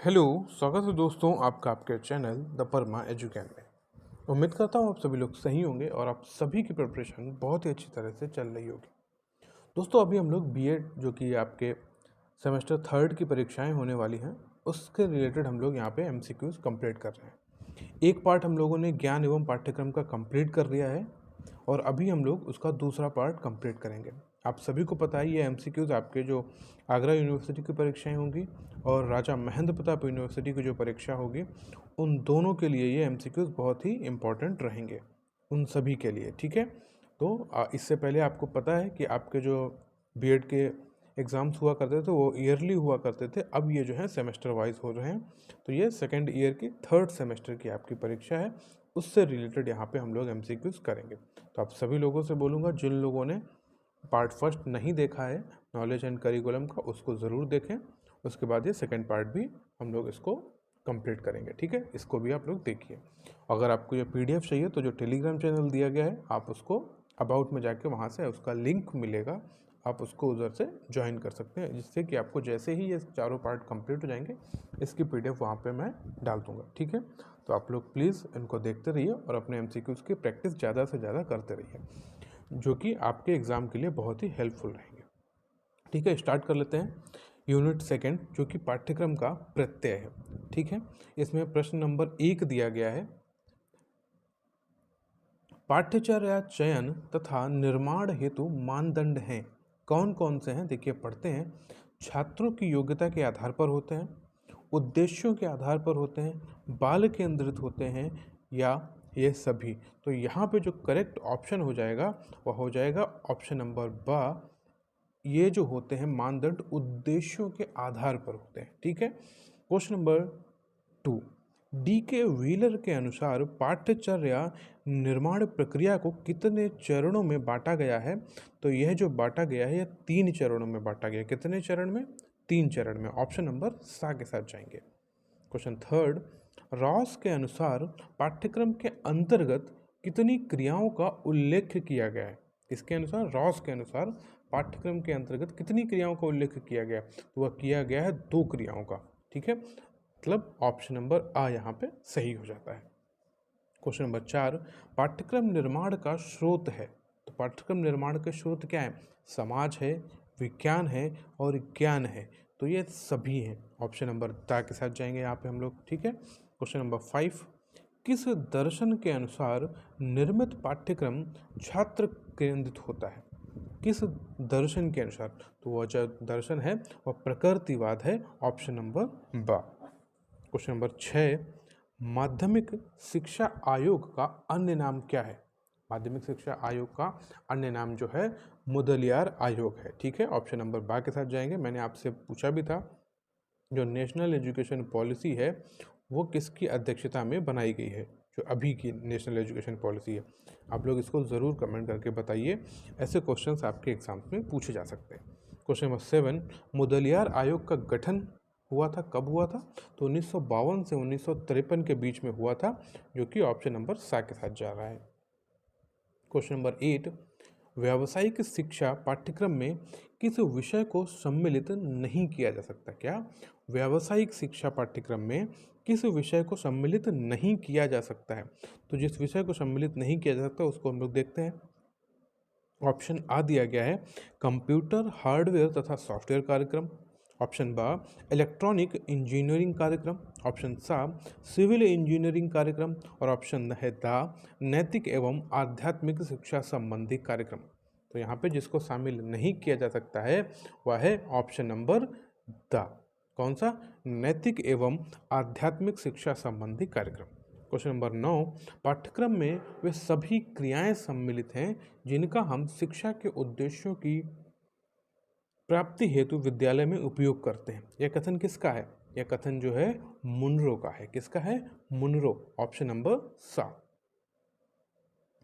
Hello, स्वागत है दोस्तों आपका आपके चैनल द परमा एजुकेशन में। उम्मीद करता हूँ आप सभी लोग सही होंगे और आप सभी की प्रिपरेशन बहुत ही अच्छी तरह से चल रही होगी। दोस्तों अभी हम लोग बीएड जो कि आपके सेमेस्टर थर्ड की परीक्षाएं होने वाली हैं उसके रिलेटेड हम लोग यहाँ पे एमसीक्यूज कंप्लीट कर रहे हैं। एक पार्ट हम लोगों ने ज्ञान एवं पाठ्यक्रम का कंप्लीट कर लिया है और अभी हम लोग उसका दूसरा पार्ट कंप्लीट करेंगे। आप सभी को पता है ये एमसीक्यूज आपके जो आगरा यूनिवर्सिटी की परीक्षाएं होंगी और राजा महेंद्र प्रताप यूनिवर्सिटी की जो परीक्षा होगी उन दोनों के लिए ये एमसीक्यूज बहुत ही इम्पोर्टेंट रहेंगे, उन सभी के लिए। ठीक है, तो इससे पहले आपको पता है कि आपके जो बीएड के एग्ज़ाम्स हुआ करते थे वो ईयरली हुआ करते थे, अब ये जो है सेमेस्टर वाइज हो रहे हैं। तो ये सेकेंड ईयर की थर्ड सेमेस्टर की आपकी परीक्षा है, उससे रिलेटेड यहाँ पे हम लोग एमसीक्यूज करेंगे। तो आप सभी लोगों से बोलूँगा जिन लोगों ने पार्ट फर्स्ट नहीं देखा है नॉलेज एंड करिकुलम का उसको ज़रूर देखें, उसके बाद ये सेकेंड पार्ट भी हम लोग इसको कंप्लीट करेंगे। ठीक है, इसको भी आप लोग देखिए। अगर आपको ये पीडीएफ चाहिए तो जो टेलीग्राम चैनल दिया गया है आप उसको अबाउट में जाके वहाँ से उसका लिंक मिलेगा, आप उसको उधर से ज्वाइन कर सकते हैं, जिससे कि आपको जैसे ही ये चारों पार्ट कंप्लीट हो जाएंगे इसकी पीडीएफ वहाँ पे मैं डाल दूँगा। ठीक है, तो आप लोग प्लीज़ इनको देखते रहिए और अपने एमसीक्यूज़ की प्रैक्टिस ज़्यादा से ज़्यादा करते रहिए, जो कि आपके एग्ज़ाम के लिए बहुत ही हेल्पफुल रहेंगे। ठीक है, स्टार्ट कर लेते हैं। यूनिट सेकेंड जो कि पाठ्यक्रम का प्रत्यय है। ठीक है, इसमें प्रश्न नंबर 1 दिया गया है, पाठ्यचर्या चयन तथा निर्माण हेतु मानदंड हैं, कौन कौन से हैं? देखिए पढ़ते हैं। छात्रों की योग्यता के आधार पर होते हैं, उद्देश्यों के आधार पर होते हैं, बाल केंद्रित होते हैं या ये सभी। तो यहाँ पे जो करेक्ट ऑप्शन हो जाएगा वह हो जाएगा ऑप्शन नंबर बा, ये जो होते हैं मानदंड उद्देश्यों के आधार पर होते हैं। ठीक है, क्वेश्चन नंबर 2, डी के व्हीलर के अनुसार पाठ्यचर्या निर्माण प्रक्रिया को कितने चरणों में बांटा गया है? तो यह जो बांटा गया है यह 3 चरणों में बांटा गया है। कितने चरण में? 3 चरण में। ऑप्शन नंबर सा के साथ जाएंगे। क्वेश्चन थर्ड, रॉस के अनुसार पाठ्यक्रम के अंतर्गत कितनी क्रियाओं का उल्लेख किया गया है? इसके अनुसार, रॉस के अनुसार पाठ्यक्रम के अंतर्गत कितनी क्रियाओं का उल्लेख किया गया? तो वह किया गया है 2 क्रियाओं का। ठीक है, मतलब ऑप्शन नंबर आ यहाँ पे सही हो जाता है। क्वेश्चन नंबर 4, पाठ्यक्रम निर्माण का स्रोत है। तो पाठ्यक्रम निर्माण के स्रोत क्या है? समाज है, विज्ञान है और ज्ञान है। तो ये सभी हैं। ऑप्शन नंबर दा के साथ जाएंगे यहाँ पे हम लोग। ठीक है, क्वेश्चन नंबर 5, किस दर्शन के अनुसार निर्मित पाठ्यक्रम छात्र केंद्रित होता है? किस दर्शन के अनुसार? तो वह जो दर्शन है वह प्रकृतिवाद है। ऑप्शन नंबर बा। क्वेश्चन नंबर 6, माध्यमिक शिक्षा आयोग का अन्य नाम क्या है? माध्यमिक शिक्षा आयोग का अन्य नाम जो है मुदलियार आयोग है। ठीक है, ऑप्शन नंबर बा के साथ जाएंगे। मैंने आपसे पूछा भी था जो नेशनल एजुकेशन पॉलिसी है वो किसकी अध्यक्षता में बनाई गई है? जो अभी की नेशनल एजुकेशन पॉलिसी है, आप लोग इसको ज़रूर कमेंट करके बताइए। ऐसे क्वेश्चंस आपके एग्जाम्स में पूछे जा सकते हैं। क्वेश्चन नंबर 7, मुदलियार आयोग का गठन हुआ था, कब हुआ था? तो 1952 से 1953 के बीच में हुआ था, जो कि ऑप्शन नंबर सा के साथ जा रहा है। क्वेश्चन नंबर 8, व्यावसायिक शिक्षा पाठ्यक्रम में किस विषय को सम्मिलित नहीं किया जा सकता? क्या? व्यावसायिक शिक्षा पाठ्यक्रम में किस विषय को सम्मिलित नहीं किया जा सकता है? तो जिस विषय को सम्मिलित नहीं किया जा सकता उसको हम लोग देखते हैं। ऑप्शन आ दिया गया है कंप्यूटर हार्डवेयर तथा सॉफ्टवेयर कार्यक्रम, ऑप्शन बा इलेक्ट्रॉनिक इंजीनियरिंग कार्यक्रम, ऑप्शन सा सिविल इंजीनियरिंग कार्यक्रम और ऑप्शन है दा नैतिक एवं आध्यात्मिक शिक्षा संबंधी कार्यक्रम। तो यहाँ पे जिसको शामिल नहीं किया जा सकता है वह है ऑप्शन नंबर दा। कौन सा? नैतिक एवं आध्यात्मिक शिक्षा संबंधी कार्यक्रम। क्वेश्चन नंबर 9, पाठ्यक्रम में वे सभी क्रियाएं सम्मिलित हैं जिनका हम शिक्षा के उद्देश्यों की प्राप्ति हेतु विद्यालय में उपयोग करते हैं। यह कथन किसका है? यह कथन जो है मुनरो का है। किसका है? मुनरो। ऑप्शन नंबर सा।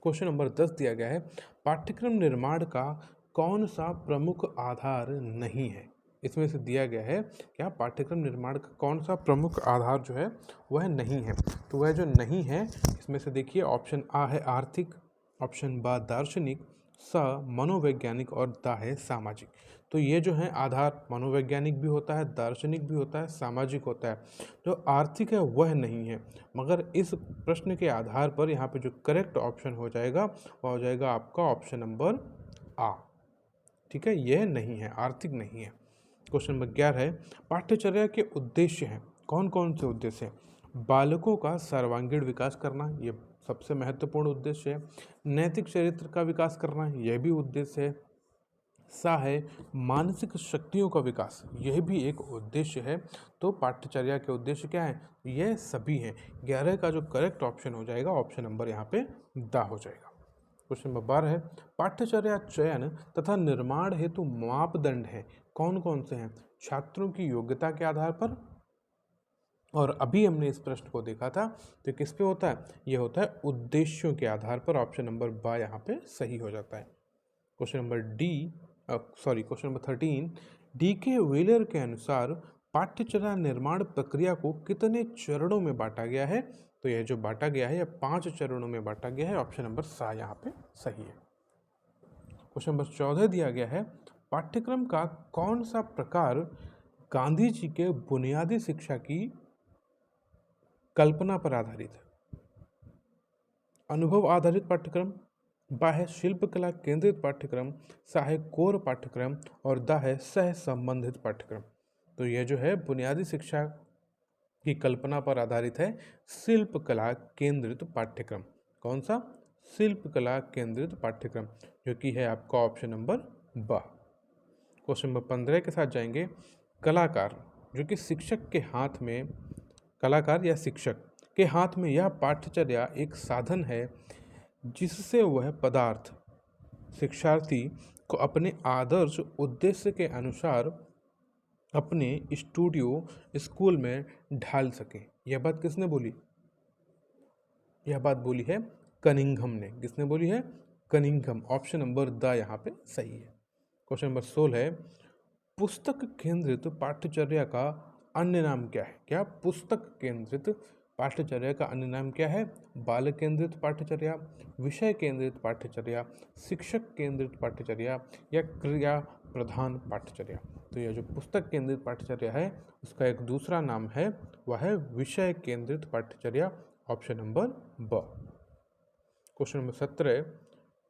क्वेश्चन नंबर 10 दिया गया है, पाठ्यक्रम निर्माण का कौन सा प्रमुख आधार नहीं है? इसमें से दिया गया है क्या पाठ्यक्रम निर्माण का कौन सा प्रमुख आधार जो है वह नहीं है? तो वह जो नहीं है इसमें से देखिए, ऑप्शन आ है आर्थिक, ऑप्शन बा दार्शनिक, सा मनोवैज्ञानिक और दा है सामाजिक। तो ये जो है आधार मनोवैज्ञानिक भी होता है, दार्शनिक भी होता है, सामाजिक होता है। जो आर्थिक है वह नहीं है, मगर इस प्रश्न के आधार पर यहाँ पे जो करेक्ट ऑप्शन हो जाएगा वह हो जाएगा आपका ऑप्शन नंबर आ। ठीक है, यह नहीं है, आर्थिक नहीं है। क्वेश्चन नंबर 11 है, पाठ्यचर्या के उद्देश्य हैं, कौन कौन से उद्देश्य हैं? बालकों का सर्वांगीण विकास करना, ये सबसे महत्वपूर्ण उद्देश्य है। नैतिक चरित्र का विकास करना, यह भी उद्देश्य है। सा है मानसिक शक्तियों का विकास, यह भी एक उद्देश्य है। तो पाठ्यचर्या के उद्देश्य क्या है? यह सभी हैं। 11 का जो करेक्ट ऑप्शन हो जाएगा ऑप्शन नंबर यहाँ पे दा हो जाएगा। क्वेश्चन नंबर 12 है, पाठ्यचर्या चयन तथा निर्माण हेतु मापदंड हैं, कौन कौन से हैं? छात्रों की योग्यता के आधार पर, और अभी हमने इस प्रश्न को देखा था तो किस पे होता है? यह होता है उद्देश्यों के आधार पर। ऑप्शन नंबर बा यहाँ पे सही हो जाता है। Question number question number 13, D के व्हीलर के अनुसार पाठ्यचर्या निर्माण प्रक्रिया को कितने चरणों में बांटा गया है? तो यह जो बांटा गया है यह 5 चरणों में बांटा गया है। ऑप्शन नंबर सा यहाँ पे सही है। क्वेश्चन नंबर 14 दिया गया है, पाठ्यक्रम का कौन सा प्रकार गांधी जी के बुनियादी शिक्षा की कल्पना पर आधारित है? अनुभव आधारित पाठ्यक्रम, बा है शिल्पकला केंद्रित पाठ्यक्रम, सा है कोर पाठ्यक्रम, और दा है सह संबंधित पाठ्यक्रम। तो यह जो है बुनियादी शिक्षा की कल्पना पर आधारित है, शिल्पकला केंद्रित पाठ्यक्रम। कौन सा? शिल्पकला केंद्रित पाठ्यक्रम, जो कि है आपका ऑप्शन नंबर बा। क्वेश्चन नंबर 15 के साथ जाएंगे, कलाकार जो कि शिक्षक के हाथ में, कलाकार या शिक्षक के हाथ में यह पाठ्यचर्या एक साधन है जिससे वह पदार्थ शिक्षार्थी को अपने आदर्श उद्देश्य के अनुसार अपने स्टूडियो स्कूल में ढाल सके। यह बात किसने बोली? यह बात बोली है कनिंघम ने। किसने बोली है? कनिंघम। ऑप्शन नंबर द यहाँ पे सही है। क्वेश्चन नंबर 16 है, पुस्तक केंद्रित पाठ्यचर्या का अन्य नाम क्या है? क्या पुस्तक केंद्रित पाठ्यचर्या का अन्य नाम क्या है? बाल केंद्रित पाठ्यचर्या, विषय केंद्रित पाठ्यचर्या, शिक्षक केंद्रित पाठ्यचर्या, या क्रिया प्रधान पाठ्यचर्या। तो यह जो पुस्तक केंद्रित पाठ्यचर्या है उसका एक दूसरा नाम है, वह है विषय केंद्रित पाठ्यचर्या। ऑप्शन नंबर ब। क्वेश्चन नंबर 17,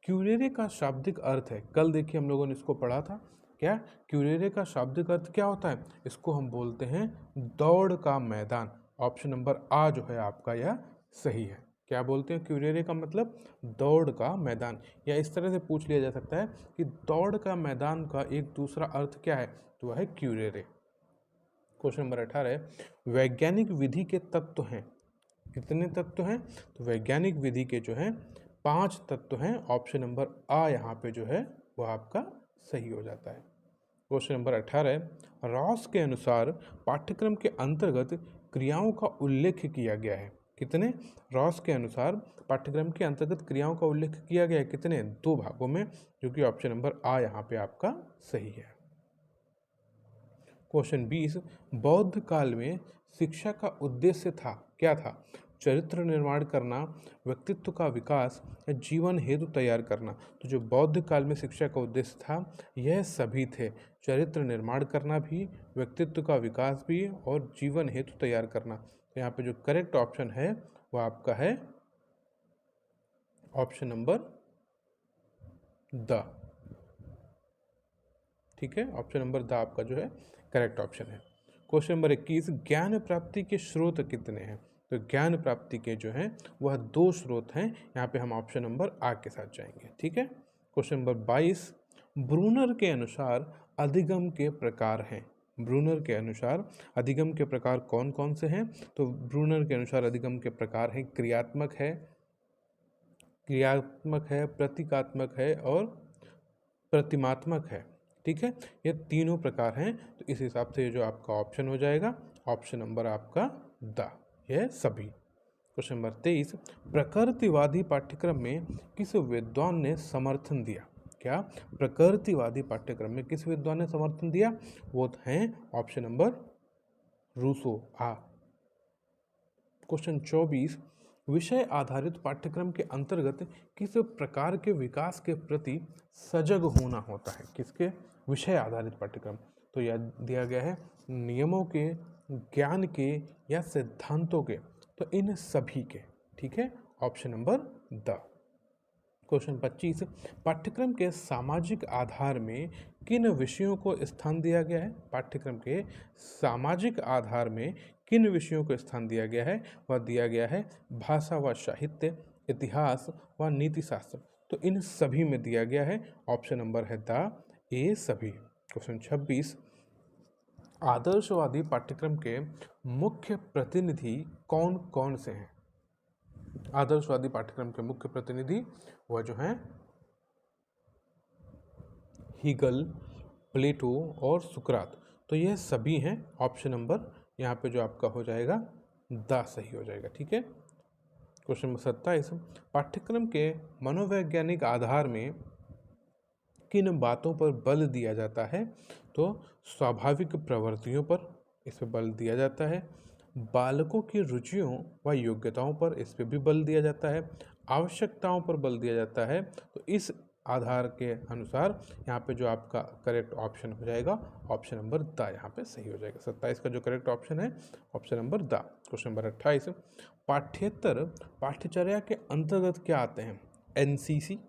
क्यूरेरे का शाब्दिक अर्थ है, कल देखिए हम लोगों ने इसको पढ़ा था। क्या क्यूरेरे का शाब्दिक अर्थ क्या होता है? इसको हम बोलते हैं दौड़ का मैदान। ऑप्शन नंबर आ जो है आपका यह सही है। क्या बोलते हैं? क्यूरेरे का मतलब दौड़ का मैदान। या इस तरह से पूछ लिया जा सकता है कि दौड़ का मैदान का एक दूसरा अर्थ क्या है? तो वह है क्यूरेरे। क्वेश्चन नंबर 18, वैज्ञानिक विधि के तत्व हैं, कितने तत्व हैं? तो वैज्ञानिक विधि के जो हैं 5 तत्व हैं। ऑप्शन नंबर आ यहाँ पे जो है वह आपका सही हो जाता है। क्वेश्चन नंबर 18, रॉस के अनुसार पाठ्यक्रम के अंतर्गत क्रियाओं का उल्लेख किया गया है, कितने? रॉस के अनुसार पाठ्यक्रम के अंतर्गत क्रियाओं का उल्लेख किया गया है कितने? 2 भागों में, जो कि ऑप्शन नंबर आ यहाँ पे आपका सही है। क्वेश्चन 20, बौद्ध काल में शिक्षा का उद्देश्य था, क्या था? चरित्र निर्माण करना, व्यक्तित्व का विकास, या जीवन हेतु तैयार करना। तो जो बौद्ध काल में शिक्षा का उद्देश्य था यह सभी थे, चरित्र निर्माण करना भी, व्यक्तित्व का विकास भी, और जीवन हेतु तैयार करना। तो यहाँ पे जो करेक्ट ऑप्शन है वह आपका है ऑप्शन नंबर द। ठीक है, ऑप्शन नंबर द आपका जो है करेक्ट ऑप्शन है। क्वेश्चन नंबर 21, ज्ञान प्राप्ति के स्रोत कितने हैं? तो ज्ञान प्राप्ति के जो हैं वह 2 स्रोत हैं। यहाँ पे हम ऑप्शन नंबर आ के साथ जाएंगे। ठीक है। क्वेश्चन नंबर 22, ब्रूनर के अनुसार अधिगम के प्रकार हैं। ब्रूनर के अनुसार अधिगम के प्रकार कौन कौन से हैं? तो ब्रूनर के अनुसार अधिगम के प्रकार हैं, क्रियात्मक है, प्रतीकात्मक है, और प्रतिमात्मक है। ठीक है, ये तीनों प्रकार हैं। तो इस हिसाब से जो आपका ऑप्शन हो जाएगा ऑप्शन नंबर आपका द, यह सभी। क्वेश्चन नंबर 23, प्रकृतिवादी पाठ्यक्रम में किस विद्वान ने समर्थन दिया? क्या प्रकृतिवादी पाठ्यक्रम में किस विद्वान ने समर्थन दिया? वो हैं ऑप्शन नंबर रूसो आ। क्वेश्चन 24, विषय आधारित पाठ्यक्रम के अंतर्गत किस प्रकार के विकास के प्रति सजग होना होता है? किसके? विषय आधारित पाठ्यक्रम। तो यह दिया गया है नियमों के, ज्ञान के या सिद्धांतों के, तो इन सभी के। ठीक है, ऑप्शन नंबर द। क्वेश्चन 25, पाठ्यक्रम के सामाजिक आधार में किन विषयों को स्थान दिया गया है? पाठ्यक्रम के सामाजिक आधार में किन विषयों को स्थान दिया गया है? वह दिया गया है भाषा व साहित्य, इतिहास व नीति शास्त्र। तो इन सभी में दिया गया है, ऑप्शन नंबर है द, ए सभी। क्वेश्चन 26, आदर्शवादी पाठ्यक्रम के मुख्य प्रतिनिधि कौन कौन से हैं? आदर्शवादी पाठ्यक्रम के मुख्य प्रतिनिधि वह जो हैं हीगल, प्लेटो और सुकरात। तो यह सभी हैं, ऑप्शन नंबर यहाँ पे जो आपका हो जाएगा द सही हो जाएगा। ठीक है, क्वेश्चन नंबर 27, पाठ्यक्रम के मनोवैज्ञानिक आधार में किन बातों पर बल दिया जाता है? तो स्वाभाविक प्रवृत्तियों पर इस पर बल दिया जाता है, बालकों की रुचियों व योग्यताओं पर इस पर भी बल दिया जाता है, आवश्यकताओं पर बल दिया जाता है। तो इस आधार के अनुसार यहाँ पे जो आपका करेक्ट ऑप्शन हो जाएगा, ऑप्शन नंबर द यहाँ पे सही हो जाएगा। 27 का जो करेक्ट ऑप्शन है, option number the. Question number 28, पाठ्येतर पाठ्यचर्या के अंतर्गत क्या आते हैं? एनसीसी,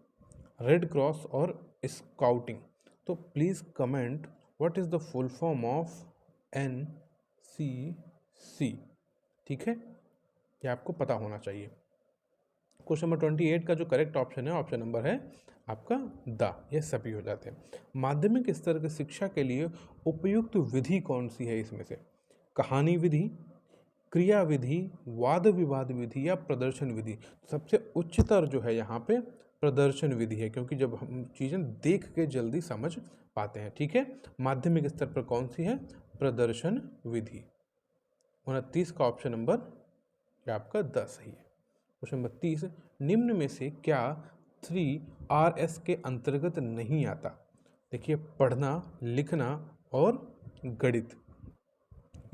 रेड क्रॉस और स्काउटिंग। तो please comment what is the full form of NCC. ठीक है, ये आपको पता होना चाहिए। क्वेश्चन नंबर 28 का जो करेक्ट ऑप्शन है, ऑप्शन नंबर है आपका द, ये सभी हो जाते हैं। माध्यमिक स्तर की शिक्षा के लिए उपयुक्त विधि कौन सी है इसमें से? कहानी विधि, क्रिया विधि, वाद विवाद विधि या प्रदर्शन विधि? सबसे उच्चतर जो है यहाँ पे प्रदर्शन विधि है, क्योंकि जब हम चीज़ें देख के जल्दी समझ पाते हैं। ठीक है, माध्यमिक स्तर पर कौन सी है? प्रदर्शन विधि। 29 का ऑप्शन नंबर आपका 10 सही है। क्वेश्चन नंबर 30, निम्न में से क्या 3Rs के अंतर्गत नहीं आता? देखिए, पढ़ना, लिखना और गणित।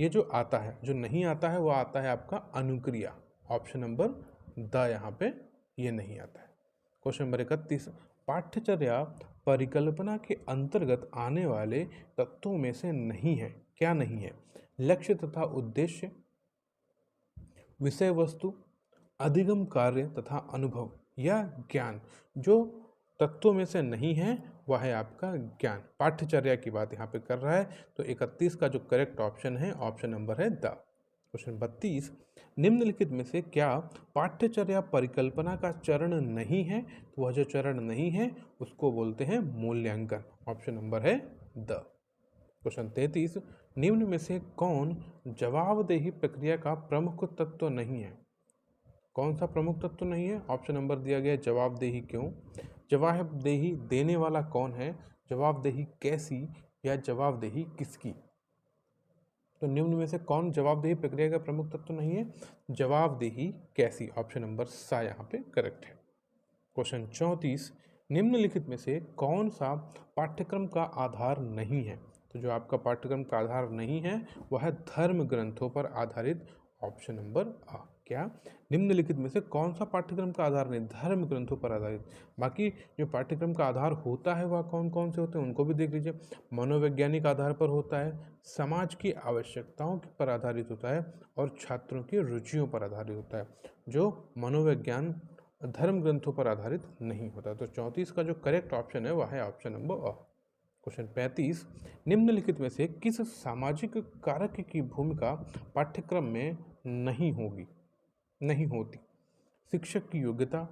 ये जो आता है, जो नहीं आता है, वो आता है आपका अनुक्रिया। ऑप्शन नंबर द यहाँ पे ये नहीं आता है। क्वेश्चन नंबर 31, पाठ्यचर्या परिकल्पना के अंतर्गत आने वाले तत्वों में से नहीं है, क्या नहीं है? लक्ष्य तथा उद्देश्य, विषय वस्तु, अधिगम कार्य तथा अनुभव या ज्ञान। जो तत्वों में से नहीं है वह है आपका ज्ञान। पाठ्यचर्या की बात यहाँ पे कर रहा है, तो 31 का जो करेक्ट ऑप्शन है, ऑप्शन नंबर है द। क्वेश्चन 32, निम्नलिखित में से क्या पाठ्यचर्या परिकल्पना का चरण नहीं है? तो वह जो चरण नहीं है उसको बोलते हैं मूल्यांकन। ऑप्शन नंबर है द। क्वेश्चन 33, निम्न में से कौन जवाबदेही प्रक्रिया का प्रमुख तत्व नहीं है? कौन सा प्रमुख तत्व नहीं है? ऑप्शन नंबर दिया गया है जवाबदेही क्यों, जवाबदेही देने वाला कौन है, जवाबदेही कैसी या जवाबदेही किसकी? तो निम्न में से कौन जवाबदेही प्रक्रिया का प्रमुख तत्व नहीं है? जवाबदेही कैसी। ऑप्शन नंबर सा यहाँ पे करेक्ट है। क्वेश्चन 34, निम्नलिखित में से कौन सा पाठ्यक्रम का आधार नहीं है? तो जो आपका पाठ्यक्रम का आधार नहीं है वह है धर्म ग्रंथों पर आधारित। ऑप्शन नंबर आ। क्या? निम्नलिखित में से कौन सा पाठ्यक्रम का आधार नहीं? धर्म ग्रंथों पर आधारित। बाकी जो पाठ्यक्रम का आधार होता है वह कौन कौन से होते हैं उनको भी देख लीजिए। मनोवैज्ञानिक आधार पर होता है, समाज की आवश्यकताओं पर आधारित होता है और छात्रों की रुचियों पर आधारित होता है। जो मनोविज्ञान धर्म ग्रंथों पर आधारित नहीं होता। तो 34 का जो करेक्ट ऑप्शन है वह है ऑप्शन नंबर अ। क्वेश्चन 35, निम्नलिखित में से किस सामाजिक कारक की भूमिका पाठ्यक्रम में नहीं होती? शिक्षक की योग्यता,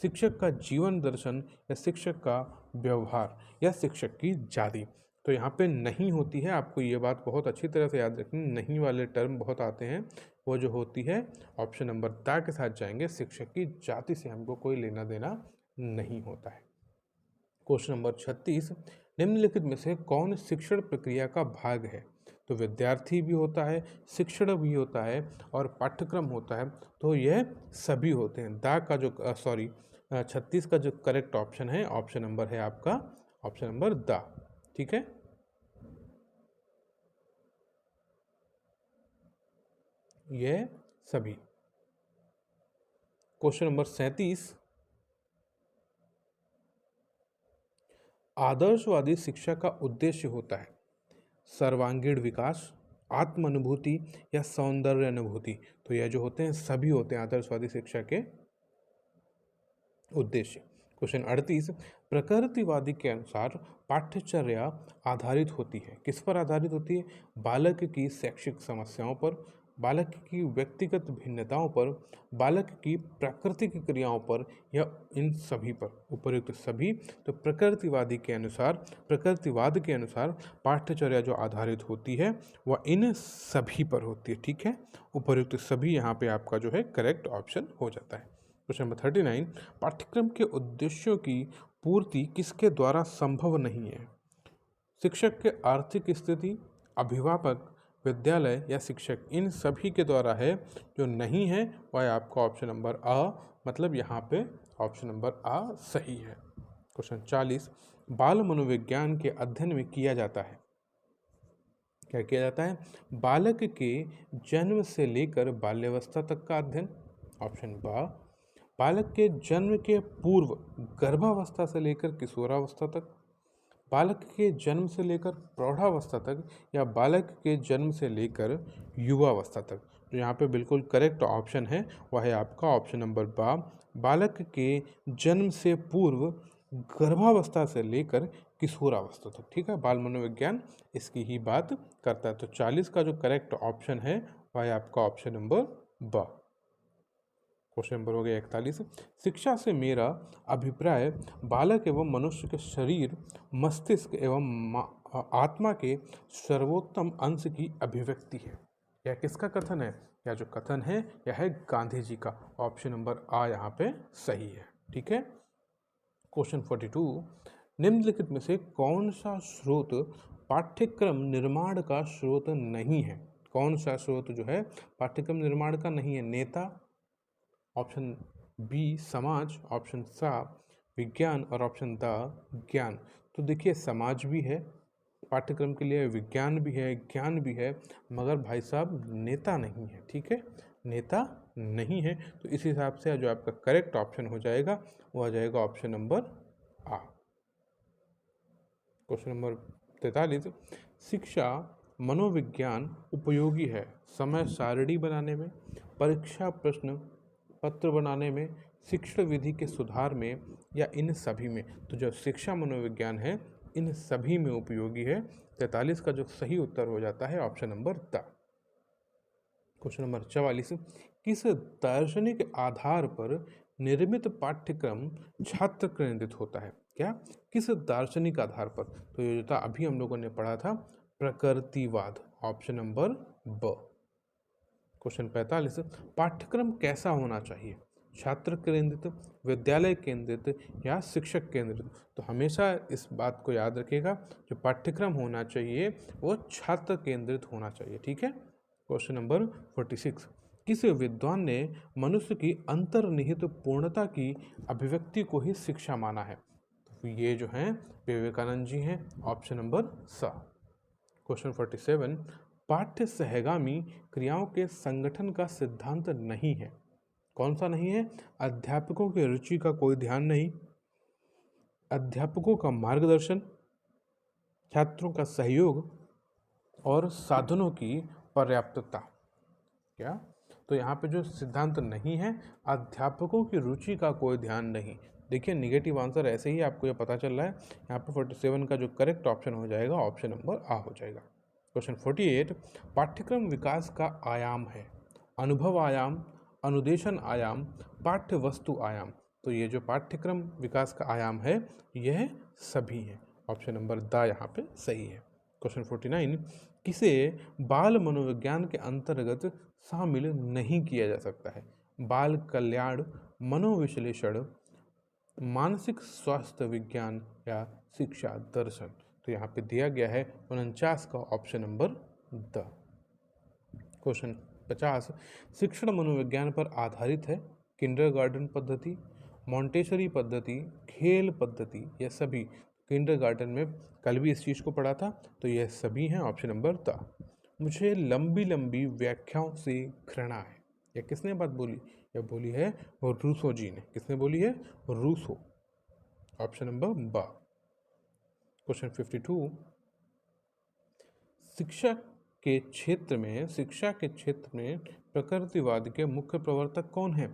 शिक्षक का जीवन दर्शन या शिक्षक का व्यवहार या शिक्षक की जाति। तो यहाँ पे नहीं होती है, आपको ये बात बहुत अच्छी तरह से याद रखनी। नहीं वाले टर्म बहुत आते हैं, वो जो होती है ऑप्शन नंबर दा के साथ जाएंगे। शिक्षक की जाति से हमको कोई लेना देना नहीं होता है। क्वेश्चन नंबर 36, निम्नलिखित में से कौन शिक्षण प्रक्रिया का भाग है? तो विद्यार्थी भी होता है, शिक्षण भी होता है और पाठ्यक्रम होता है। तो यह सभी होते हैं। दा का जो 36 का जो करेक्ट ऑप्शन है, ऑप्शन नंबर है आपका ऑप्शन नंबर दा। ठीक है, यह सभी। क्वेश्चन नंबर 37, आदर्शवादी शिक्षा का उद्देश्य होता है सर्वांगीण विकास, आत्म अनुभूति या सौंदर्य अनुभूति। तो यह जो होते हैं सभी होते हैं आदर्शवादी शिक्षा के उद्देश्य। क्वेश्चन 38, प्रकृतिवादी के अनुसार पाठ्यचर्या आधारित होती है, किस पर आधारित होती है? बालक की शैक्षिक समस्याओं पर, बालक की व्यक्तिगत भिन्नताओं पर, बालक की प्राकृतिक क्रियाओं पर, या इन सभी पर, उपर्युक्त सभी। तो प्रकृतिवाद के अनुसार पाठ्यचर्या जो आधारित होती है वह इन सभी पर होती है। ठीक है, उपर्युक्त सभी यहाँ पे आपका जो है करेक्ट ऑप्शन हो जाता है। क्वेश्चन नंबर 39, पाठ्यक्रम के उद्देश्यों की पूर्ति किसके द्वारा संभव नहीं है? शिक्षक के आर्थिक स्थिति, अभिभावक, विद्यालय या शिक्षक, इन सभी के द्वारा है। जो नहीं है वह है आपका ऑप्शन नंबर आ, मतलब यहाँ पे ऑप्शन नंबर आ सही है। क्वेश्चन 40, बाल मनोविज्ञान के अध्ययन में किया जाता है, क्या किया जाता है? बालक के जन्म से लेकर बाल्यावस्था तक का अध्ययन, ऑप्शन बा। बालक के जन्म के पूर्व गर्भावस्था से लेकर किशोरावस्था तक, बालक के जन्म से लेकर प्रौढ़ावस्था तक, या बालक के जन्म से लेकर युवावस्था तक। तो यहाँ पे बिल्कुल करेक्ट ऑप्शन है वह है आपका ऑप्शन नंबर बा, बालक के जन्म से पूर्व गर्भावस्था से लेकर किशोरावस्था तक। ठीक है, बाल मनोविज्ञान इसकी ही बात करता है। तो 40 का जो करेक्ट ऑप्शन है वह है आपका ऑप्शन नंबर बा। क्वेश्चन नंबर हो गया 41, शिक्षा से मेरा अभिप्राय बालक एवं मनुष्य के शरीर, मस्तिष्क एवं आत्मा के सर्वोत्तम अंश की अभिव्यक्ति है। यह किसका कथन है? यह जो कथन है यह है गांधी जी का। ऑप्शन नंबर आ यहाँ पे सही है। ठीक है। क्वेश्चन 42, निम्नलिखित में से कौन सा स्रोत पाठ्यक्रम निर्माण का स्रोत नहीं है? कौन सा स्रोत जो है पाठ्यक्रम निर्माण का नहीं है? नेता, ऑप्शन बी समाज, ऑप्शन सा विज्ञान, और ऑप्शन द ज्ञान। तो देखिए समाज भी है पाठ्यक्रम के लिए, विज्ञान भी है, ज्ञान भी है, मगर भाई साहब नेता नहीं है। ठीक है, नेता नहीं है। तो इस हिसाब से जो आपका करेक्ट ऑप्शन हो जाएगा वो आ जाएगा ऑप्शन नंबर आ। क्वेश्चन नंबर 43, शिक्षा मनोविज्ञान उपयोगी है समय सारणी बनाने में, परीक्षा प्रश्न पत्र बनाने में, शिक्षण विधि के सुधार में, या इन सभी में? तो जो शिक्षा मनोविज्ञान है इन सभी में उपयोगी है। 43 का जो सही उत्तर हो जाता है option number the. Question number 44, किस दार्शनिक आधार पर निर्मित पाठ्यक्रम छात्र केंद्रित होता है? क्या? किस दार्शनिक आधार पर? तो ये जो था अभी हम लोगों ने पढ़ा था प्रकृतिवाद, ऑप्शन नंबर ब। क्वेश्चन 45, पाठ्यक्रम कैसा होना चाहिए? छात्र केंद्रित, विद्यालय केंद्रित, या शिक्षक केंद्रित? तो हमेशा इस बात को याद रखिएगा, जो पाठ्यक्रम होना चाहिए वो छात्र केंद्रित होना चाहिए। ठीक है। क्वेश्चन नंबर 46, किस विद्वान ने मनुष्य की अंतर्निहित पूर्णता की अभिव्यक्ति को ही शिक्षा माना है? तो ये जो हैं विवेकानंद जी हैं, ऑप्शन नंबर सा। क्वेश्चन 47, पाठ्य सहगामी क्रियाओं के संगठन का सिद्धांत नहीं है। कौन सा नहीं है? अध्यापकों की रुचि का कोई ध्यान नहीं, अध्यापकों का मार्गदर्शन, छात्रों का सहयोग, और साधनों की पर्याप्तता। क्या? तो यहाँ पे जो सिद्धांत नहीं है, अध्यापकों की रुचि का कोई ध्यान नहीं। देखिए निगेटिव आंसर ऐसे ही आपको ये पता चल रहा है। यहाँ पे 47 का जो करेक्ट ऑप्शन हो जाएगा ऑप्शन नंबर आ हो जाएगा। क्वेश्चन 48, पाठ्यक्रम विकास का आयाम है अनुभव आयाम, अनुदेशन आयाम, पाठ्य वस्तु आयाम। तो ये जो पाठ्यक्रम विकास का आयाम है यह सभी है। ऑप्शन नंबर द यहाँ पे सही है। क्वेश्चन 49, किसे बाल मनोविज्ञान के अंतर्गत शामिल नहीं किया जा सकता है? बाल कल्याण, मनोविश्लेषण, मानसिक स्वास्थ्य विज्ञान, या शिक्षा दर्शन? तो यहाँ पे दिया गया है 49 का ऑप्शन नंबर द। क्वेश्चन 50, शिक्षण मनोविज्ञान पर आधारित है किंडरगार्टन पद्धति, मॉन्टेसरी पद्धति, खेल पद्धति, या सभी? किंडरगार्टन में कल भी इस चीज़ को पढ़ा था, तो यह सभी हैं, ऑप्शन नंबर द। मुझे लंबी लंबी व्याख्याओं से घृणा है, ये किसने बात बोली? यह बोली है रूसो जी ने। किसने बोली है? रूसो। ऑप्शन नंबर बा। क्वेश्चन 52, शिक्षा के क्षेत्र में प्रकृतिवाद के मुख्य प्रवर्तक कौन है?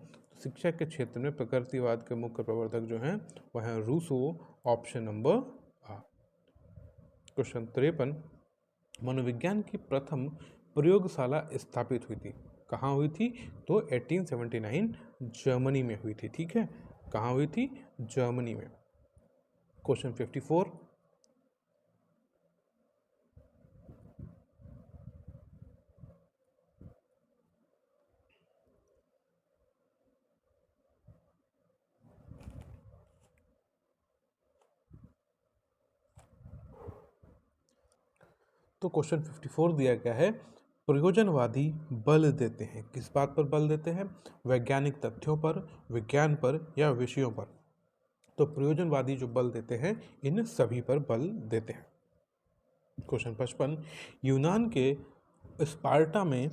शिक्षा के क्षेत्र में प्रकृतिवाद के मुख्य प्रवर्तक जो हैं वह है रूसो। ऑप्शन नंबर आ। क्वेश्चन 53, मनोविज्ञान की प्रथम प्रयोगशाला स्थापित हुई थी। कहाँ हुई थी? तो 1879 जर्मनी में हुई थी। ठीक है, कहाँ हुई थी? जर्मनी में। क्वेश्चन 54, तो क्वेश्चन 54 दिया गया है, प्रयोजनवादी बल देते हैं। किस बात पर बल देते हैं? वैज्ञानिक तथ्यों पर, विज्ञान पर या विषयों पर। तो प्रयोजनवादी जो बल देते हैं इन सभी पर बल देते हैं। क्वेश्चन 55, यूनान के स्पार्टा में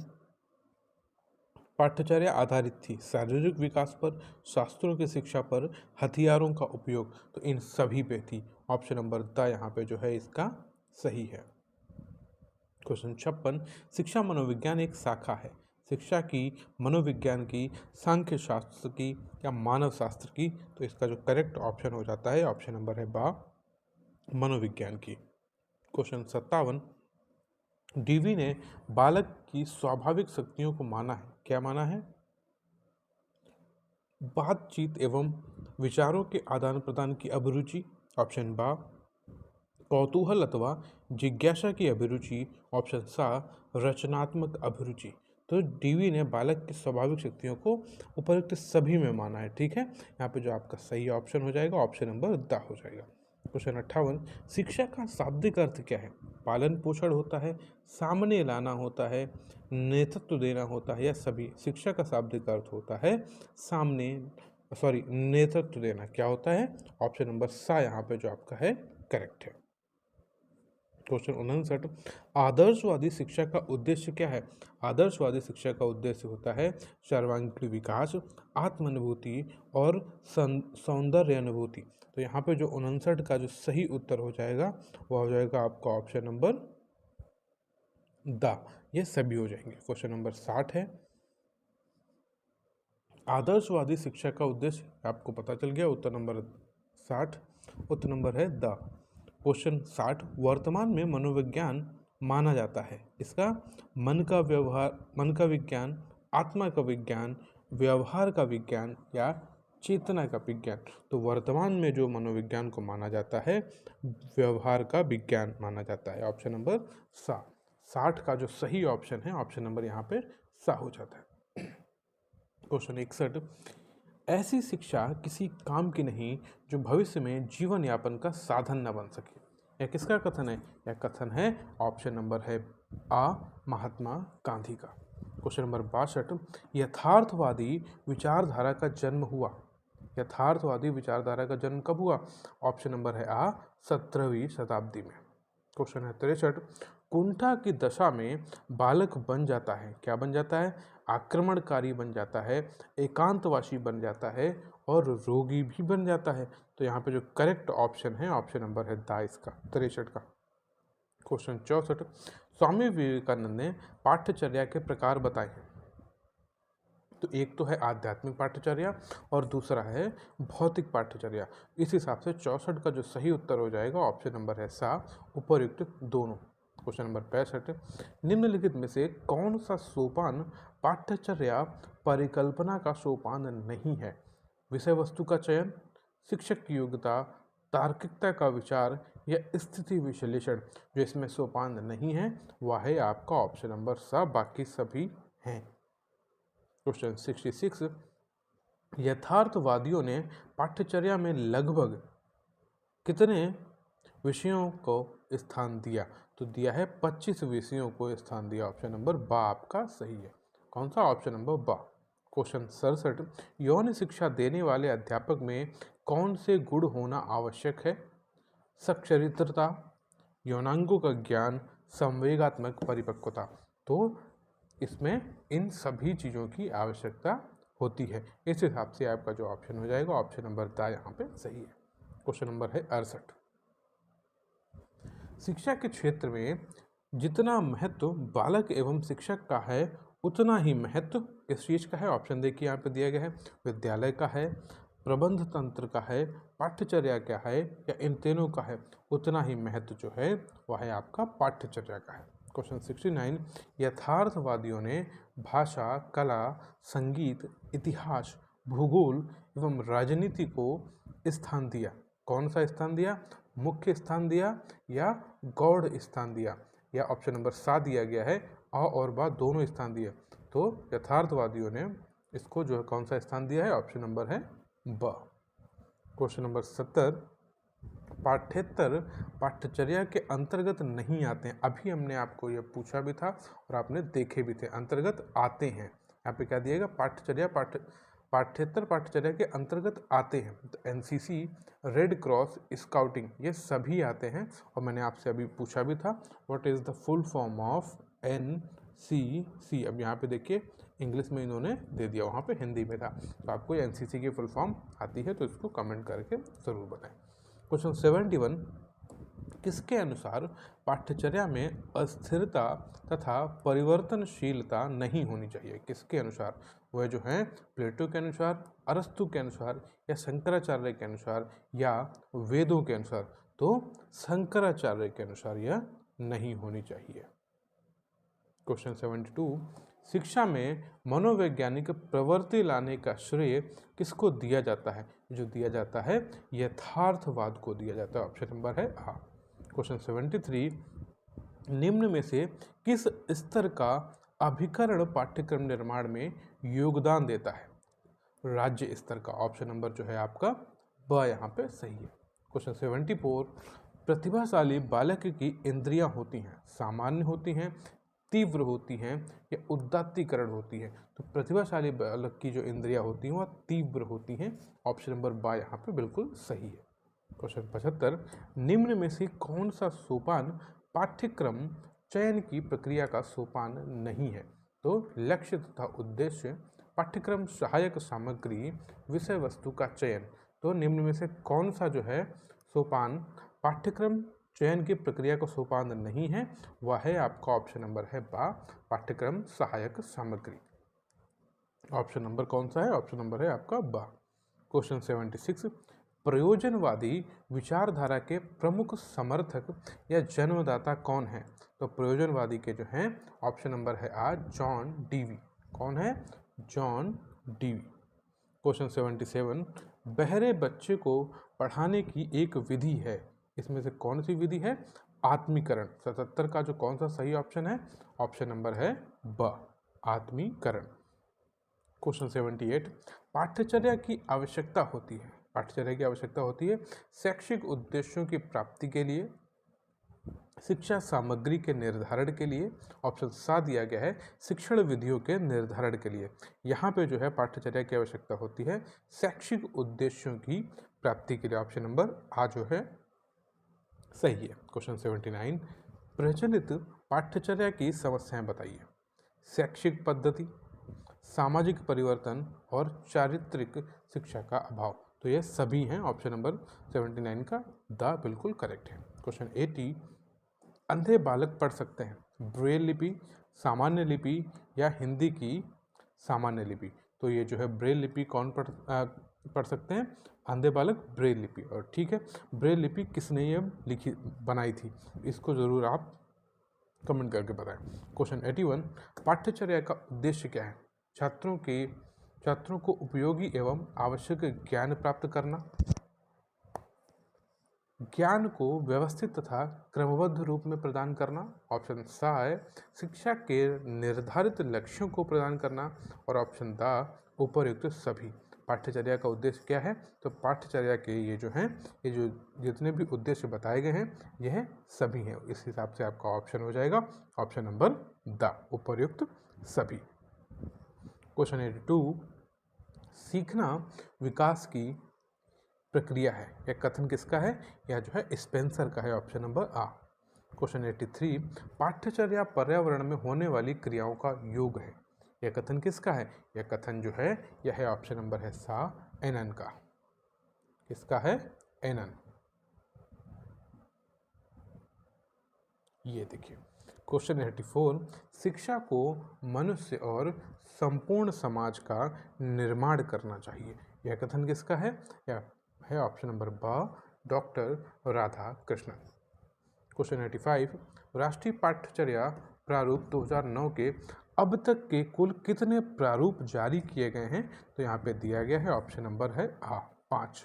पाठ्यचर्या आधारित थी। शारीरिक विकास पर, शास्त्रों की शिक्षा पर, हथियारों का उपयोग, तो इन सभी पे थी। ऑप्शन नंबर द यहाँ पे जो है इसका सही है। क्वेश्चन 56, शिक्षा मनोविज्ञान एक शाखा है। शिक्षा की, मनोविज्ञान की, सांख्य शास्त्र की या मानव शास्त्र की। तो इसका जो करेक्ट ऑप्शन हो जाता है ऑप्शन नंबर है बा, मनोविज्ञान की। क्वेश्चन 57, डीवी ने बालक की स्वाभाविक शक्तियों को माना है। क्या माना है? बातचीत एवं विचारों के आदान प्रदान की अभिरुचि। ऑप्शन बा, कौतूहल अथवा जिज्ञासा की अभिरुचि। ऑप्शन सा, रचनात्मक अभिरुचि। तो डीवी ने बालक की स्वाभाविक शक्तियों को उपयुक्त सभी में माना है। ठीक है, यहाँ पे जो आपका सही ऑप्शन हो जाएगा ऑप्शन नंबर द हो जाएगा। क्वेश्चन 58, शिक्षा का शाब्दिक अर्थ क्या है? पालन पोषण होता है, सामने लाना होता है, नेतृत्व देना होता है या सभी? शिक्षा का शाब्दिक अर्थ होता है नेतृत्व देना। क्या होता है? ऑप्शन नंबर सा यहाँ पे जो आपका है करेक्ट है। क्वेश्चन 59, आदर्शवादी शिक्षा का उद्देश्य क्या है? आदर्शवादी शिक्षा का उद्देश्य होता है सर्वांगीण विकास, आत्मानुभूति और सौंदर्य अनुभूति। तो यहाँ पे जो 59 का जो सही उत्तर हो जाएगा वह हो जाएगा आपका ऑप्शन नंबर द। ये सभी हो जाएंगे। क्वेश्चन नंबर 60 है, आदर्शवादी शिक्षा का उद्देश्य आपको पता चल गया। उत्तर नंबर 60, उत्तर नंबर है द। क्वेश्चन 60, वर्तमान में मनोविज्ञान माना जाता है इसका मन का विज्ञान, आत्मा का विज्ञान, व्यवहार का विज्ञान या चेतना का विज्ञान। तो वर्तमान में जो मनोविज्ञान को माना जाता है व्यवहार का विज्ञान माना जाता है। ऑप्शन नंबर सा। 60 का जो सही ऑप्शन है ऑप्शन नंबर यहाँ पे सा हो जाता है। क्वेश्चन 61, ऐसी शिक्षा किसी काम की नहीं जो भविष्य में जीवन यापन का साधन न बन सके। यह किसका कथन है? यह कथन है ऑप्शन नंबर है आ, महात्मा गांधी का। क्वेश्चन नंबर 62, यथार्थवादी विचारधारा का जन्म हुआ। यथार्थवादी विचारधारा का जन्म कब हुआ? ऑप्शन नंबर है आ, 17वीं शताब्दी में। क्वेश्चन है 63, कुंठा की दशा में बालक बन जाता है। क्या बन जाता है? आक्रमणकारी बन जाता है, एकांतवासी बन जाता है और रोगी भी बन जाता है। तो यहाँ पे जो करेक्ट ऑप्शन है ऑप्शन नंबर है दा इसका, 63 का। क्वेश्चन 64, स्वामी विवेकानंद ने पाठ्यचर्या के प्रकार बताए हैं। तो एक तो है आध्यात्मिक पाठ्यचर्या और दूसरा है भौतिक पाठ्यचर्या। इस हिसाब से 64 का जो सही उत्तर हो जाएगा ऑप्शन नंबर है सा, उपयुक्त दोनों। क्वेश्चन नंबर 65, निम्नलिखित में से कौन सा सोपान पाठ्यचर्या परिकल्पना का सोपान नहीं है? विषय वस्तु का चयन, शिक्षक की योग्यता, तार्किकता का विचार या स्थिति विश्लेषण। जो इसमें सोपान नहीं है वह है आपका ऑप्शन नंबर सा, बाकी सभी हैं। क्वेश्चन 66, यथार्थवादियों ने पाठ्यचर्या में लगभग कितने विषयों को स्थान दिया? तो दिया है 25 विषयों को स्थान दिया। ऑप्शन नंबर बा आपका सही है। कौन सा? ऑप्शन नंबर बा। क्वेश्चन 67, यौन शिक्षा देने वाले अध्यापक में कौन से गुण होना आवश्यक है? सच्चरित्रता, यौनांगों का ज्ञान, संवेगात्मक परिपक्वता। तो इसमें इन सभी चीज़ों की आवश्यकता होती है। इस हिसाब से आपका जो ऑप्शन हो जाएगा ऑप्शन नंबर द यहाँ पे सही है। क्वेश्चन नंबर है 68। शिक्षा के क्षेत्र में जितना महत्व बालक एवं शिक्षक का है उतना ही महत्व किस चीज़ का है? ऑप्शन देखिए यहाँ पे दिया गया है, विद्यालय का है, प्रबंध तंत्र का है, पाठ्यचर्या का है, या इन तीनों का है। उतना ही महत्व जो है वह है आपका पाठ्यचर्या का है। क्वेश्चन 69। यथार्थवादियों ने भाषा, कला, संगीत, इतिहास, भूगोल एवं राजनीति को स्थान दिया। कौन सा स्थान दिया? मुख्य स्थान दिया या गौड़ स्थान दिया? या ऑप्शन नंबर 7 दिया गया है, अ और बा दोनों स्थान दिए। तो यथार्थवादियों ने इसको जो है कौन सा स्थान दिया है? ऑप्शन नंबर है ब। Question number 70। पाठ्येतर पाठ्यचर्या के अंतर्गत नहीं आते हैं। अभी हमने आपको यह पूछा भी था और आपने देखे भी थे, अंतर्गत आते हैं। यहाँ पे क्या दिएगा? पाठ्यचर्या पाठ्येतर पाठ्यचर्या के अंतर्गत आते हैं। तो एनसीसी, रेड क्रॉस, स्काउटिंग ये सभी आते हैं। और मैंने आपसे अभी पूछा भी था what is the full form of NCC. अब यहाँ पे देखिए इंग्लिश में इन्होंने दे दिया, वहाँ पे हिंदी में था। तो आपको एनसीसी की फुल फॉर्म आती है तो इसको कमेंट करके ज़रूर बताएं। क्वेश्चन 71। किसके अनुसार पाठ्यचर्या में अस्थिरता तथा परिवर्तनशीलता नहीं होनी चाहिए? किसके अनुसार? वह जो है प्लेटो के अनुसार, अरस्तु के अनुसार, या शंकराचार्य के अनुसार, या वेदों के अनुसार? तो शंकराचार्य के अनुसार यह नहीं होनी चाहिए। क्वेश्चन 72। शिक्षा में मनोवैज्ञानिक प्रवृत्ति लाने का श्रेय किसको दिया जाता है? जो दिया जाता है यथार्थवाद को दिया जाता है। ऑप्शन नंबर है आ। क्वेश्चन 73। निम्न में से किस स्तर का अभिकरण पाठ्यक्रम निर्माण में योगदान देता है? राज्य स्तर का। ऑप्शन नंबर जो है आपका ब यहाँ पे सही है। क्वेश्चन 74। प्रतिभाशाली बालक की इंद्रियां होती हैं, सामान्य होती हैं, तीव्र होती हैं, या उदात्तीकरण होती है? तो प्रतिभाशाली बालक की जो इंद्रियां होती हैं वह तीव्र होती हैं। ऑप्शन नंबर बा यहाँ पे बिल्कुल सही है। क्वेश्चन 75। निम्न में से कौन सा सोपान पाठ्यक्रम चयन की प्रक्रिया का सोपान नहीं है? तो लक्ष्य तथा उद्देश्य, पाठ्यक्रम सहायक सामग्री, विषय वस्तु का चयन। तो निम्न में से कौन सा जो है सोपान पाठ्यक्रम चयन की प्रक्रिया का सोपान नहीं है? वह है आपका ऑप्शन नंबर है बा, पाठ्यक्रम सहायक सामग्री। ऑप्शन नंबर कौन सा है? ऑप्शन नंबर है आपका बा। क्वेश्चन 76। प्रयोजनवादी विचारधारा के प्रमुख समर्थक या जन्मदाता कौन है? तो प्रयोजनवादी के जो हैं ऑप्शन नंबर है आ, जॉन डीवी। कौन है? John Dewey. क्वेश्चन 77। बहरे बच्चे को पढ़ाने की एक विधि है, इसमें से कौन सी विधि है? आत्मीकरण। 77 का जो कौन सा सही ऑप्शन है? ऑप्शन नंबर है ब, आत्मीकरण। क्वेश्चन 78। पाठ्यचर्या की आवश्यकता होती है, पाठ्यचर्या की आवश्यकता होती है शैक्षिक उद्देश्यों की प्राप्ति के लिए, शिक्षा सामग्री के निर्धारण के लिए। ऑप्शन 7 दिया गया है शिक्षण विधियों के निर्धारण के लिए। यहाँ पे जो है पाठ्यचर्या की आवश्यकता होती है शैक्षिक उद्देश्यों की प्राप्ति के लिए। ऑप्शन नंबर आ जो है सही है। क्वेश्चन 79। प्रचलित पाठ्यचर्या की समस्याएं बताइए। शैक्षिक पद्धति, सामाजिक परिवर्तन और चारित्रिक शिक्षा का अभाव। तो ये सभी हैं। ऑप्शन नंबर 79 का द बिल्कुल करेक्ट है। क्वेश्चन 80। अंधे बालक पढ़ सकते हैं ब्रेल लिपि, सामान्य लिपि, या हिंदी की सामान्य लिपि? तो ये जो है ब्रेल लिपि कौन पढ़ सकते हैं? अंधे बालक ब्रेल लिपि। और ठीक है, ब्रेल लिपि किसने ये बनाई थी? इसको ज़रूर आप कमेंट करके बताएं। क्वेश्चन 81। पाठ्यचर्या का उद्देश्य क्या है? छात्रों को उपयोगी एवं आवश्यक ज्ञान प्राप्त करना, ज्ञान को व्यवस्थित तथा क्रमबद्ध रूप में प्रदान करना। ऑप्शन सा है शिक्षा के निर्धारित लक्ष्यों को प्रदान करना। और ऑप्शन दा उपरयुक्त सभी। पाठ्यचर्या का उद्देश्य क्या है? तो पाठ्यचर्या के ये जो जितने भी उद्देश्य बताए गए हैं यह सभी हैं। इस हिसाब से आपका ऑप्शन हो जाएगा ऑप्शन नंबर द, उपरयुक्त सभी। क्वेश्चन 82। सीखना विकास की प्रक्रिया है, यह कथन किसका है? यह जो है स्पेंसर का है। ऑप्शन नंबर आ। क्वेश्चन 83, पाठ्यचर्या पर्यावरण में होने वाली क्रियाओं का योग है। यह कथन किसका है? यह कथन जो है यह है ऑप्शन नंबर है सा एनन का। किसका है? एनन। ये देखिए क्वेश्चन 84, शिक्षा को मनुष्य और संपूर्ण समाज का निर्माण करना चाहिए। यह कथन किसका है? यह है ऑप्शन नंबर ब, डॉक्टर राधा कृष्णन। क्वेश्चन 85, राष्ट्रीय पाठ्यचर्या प्रारूप 2009 के अब तक के कुल कितने प्रारूप जारी किए गए हैं? तो यहाँ पे दिया गया है ऑप्शन नंबर है आ 5।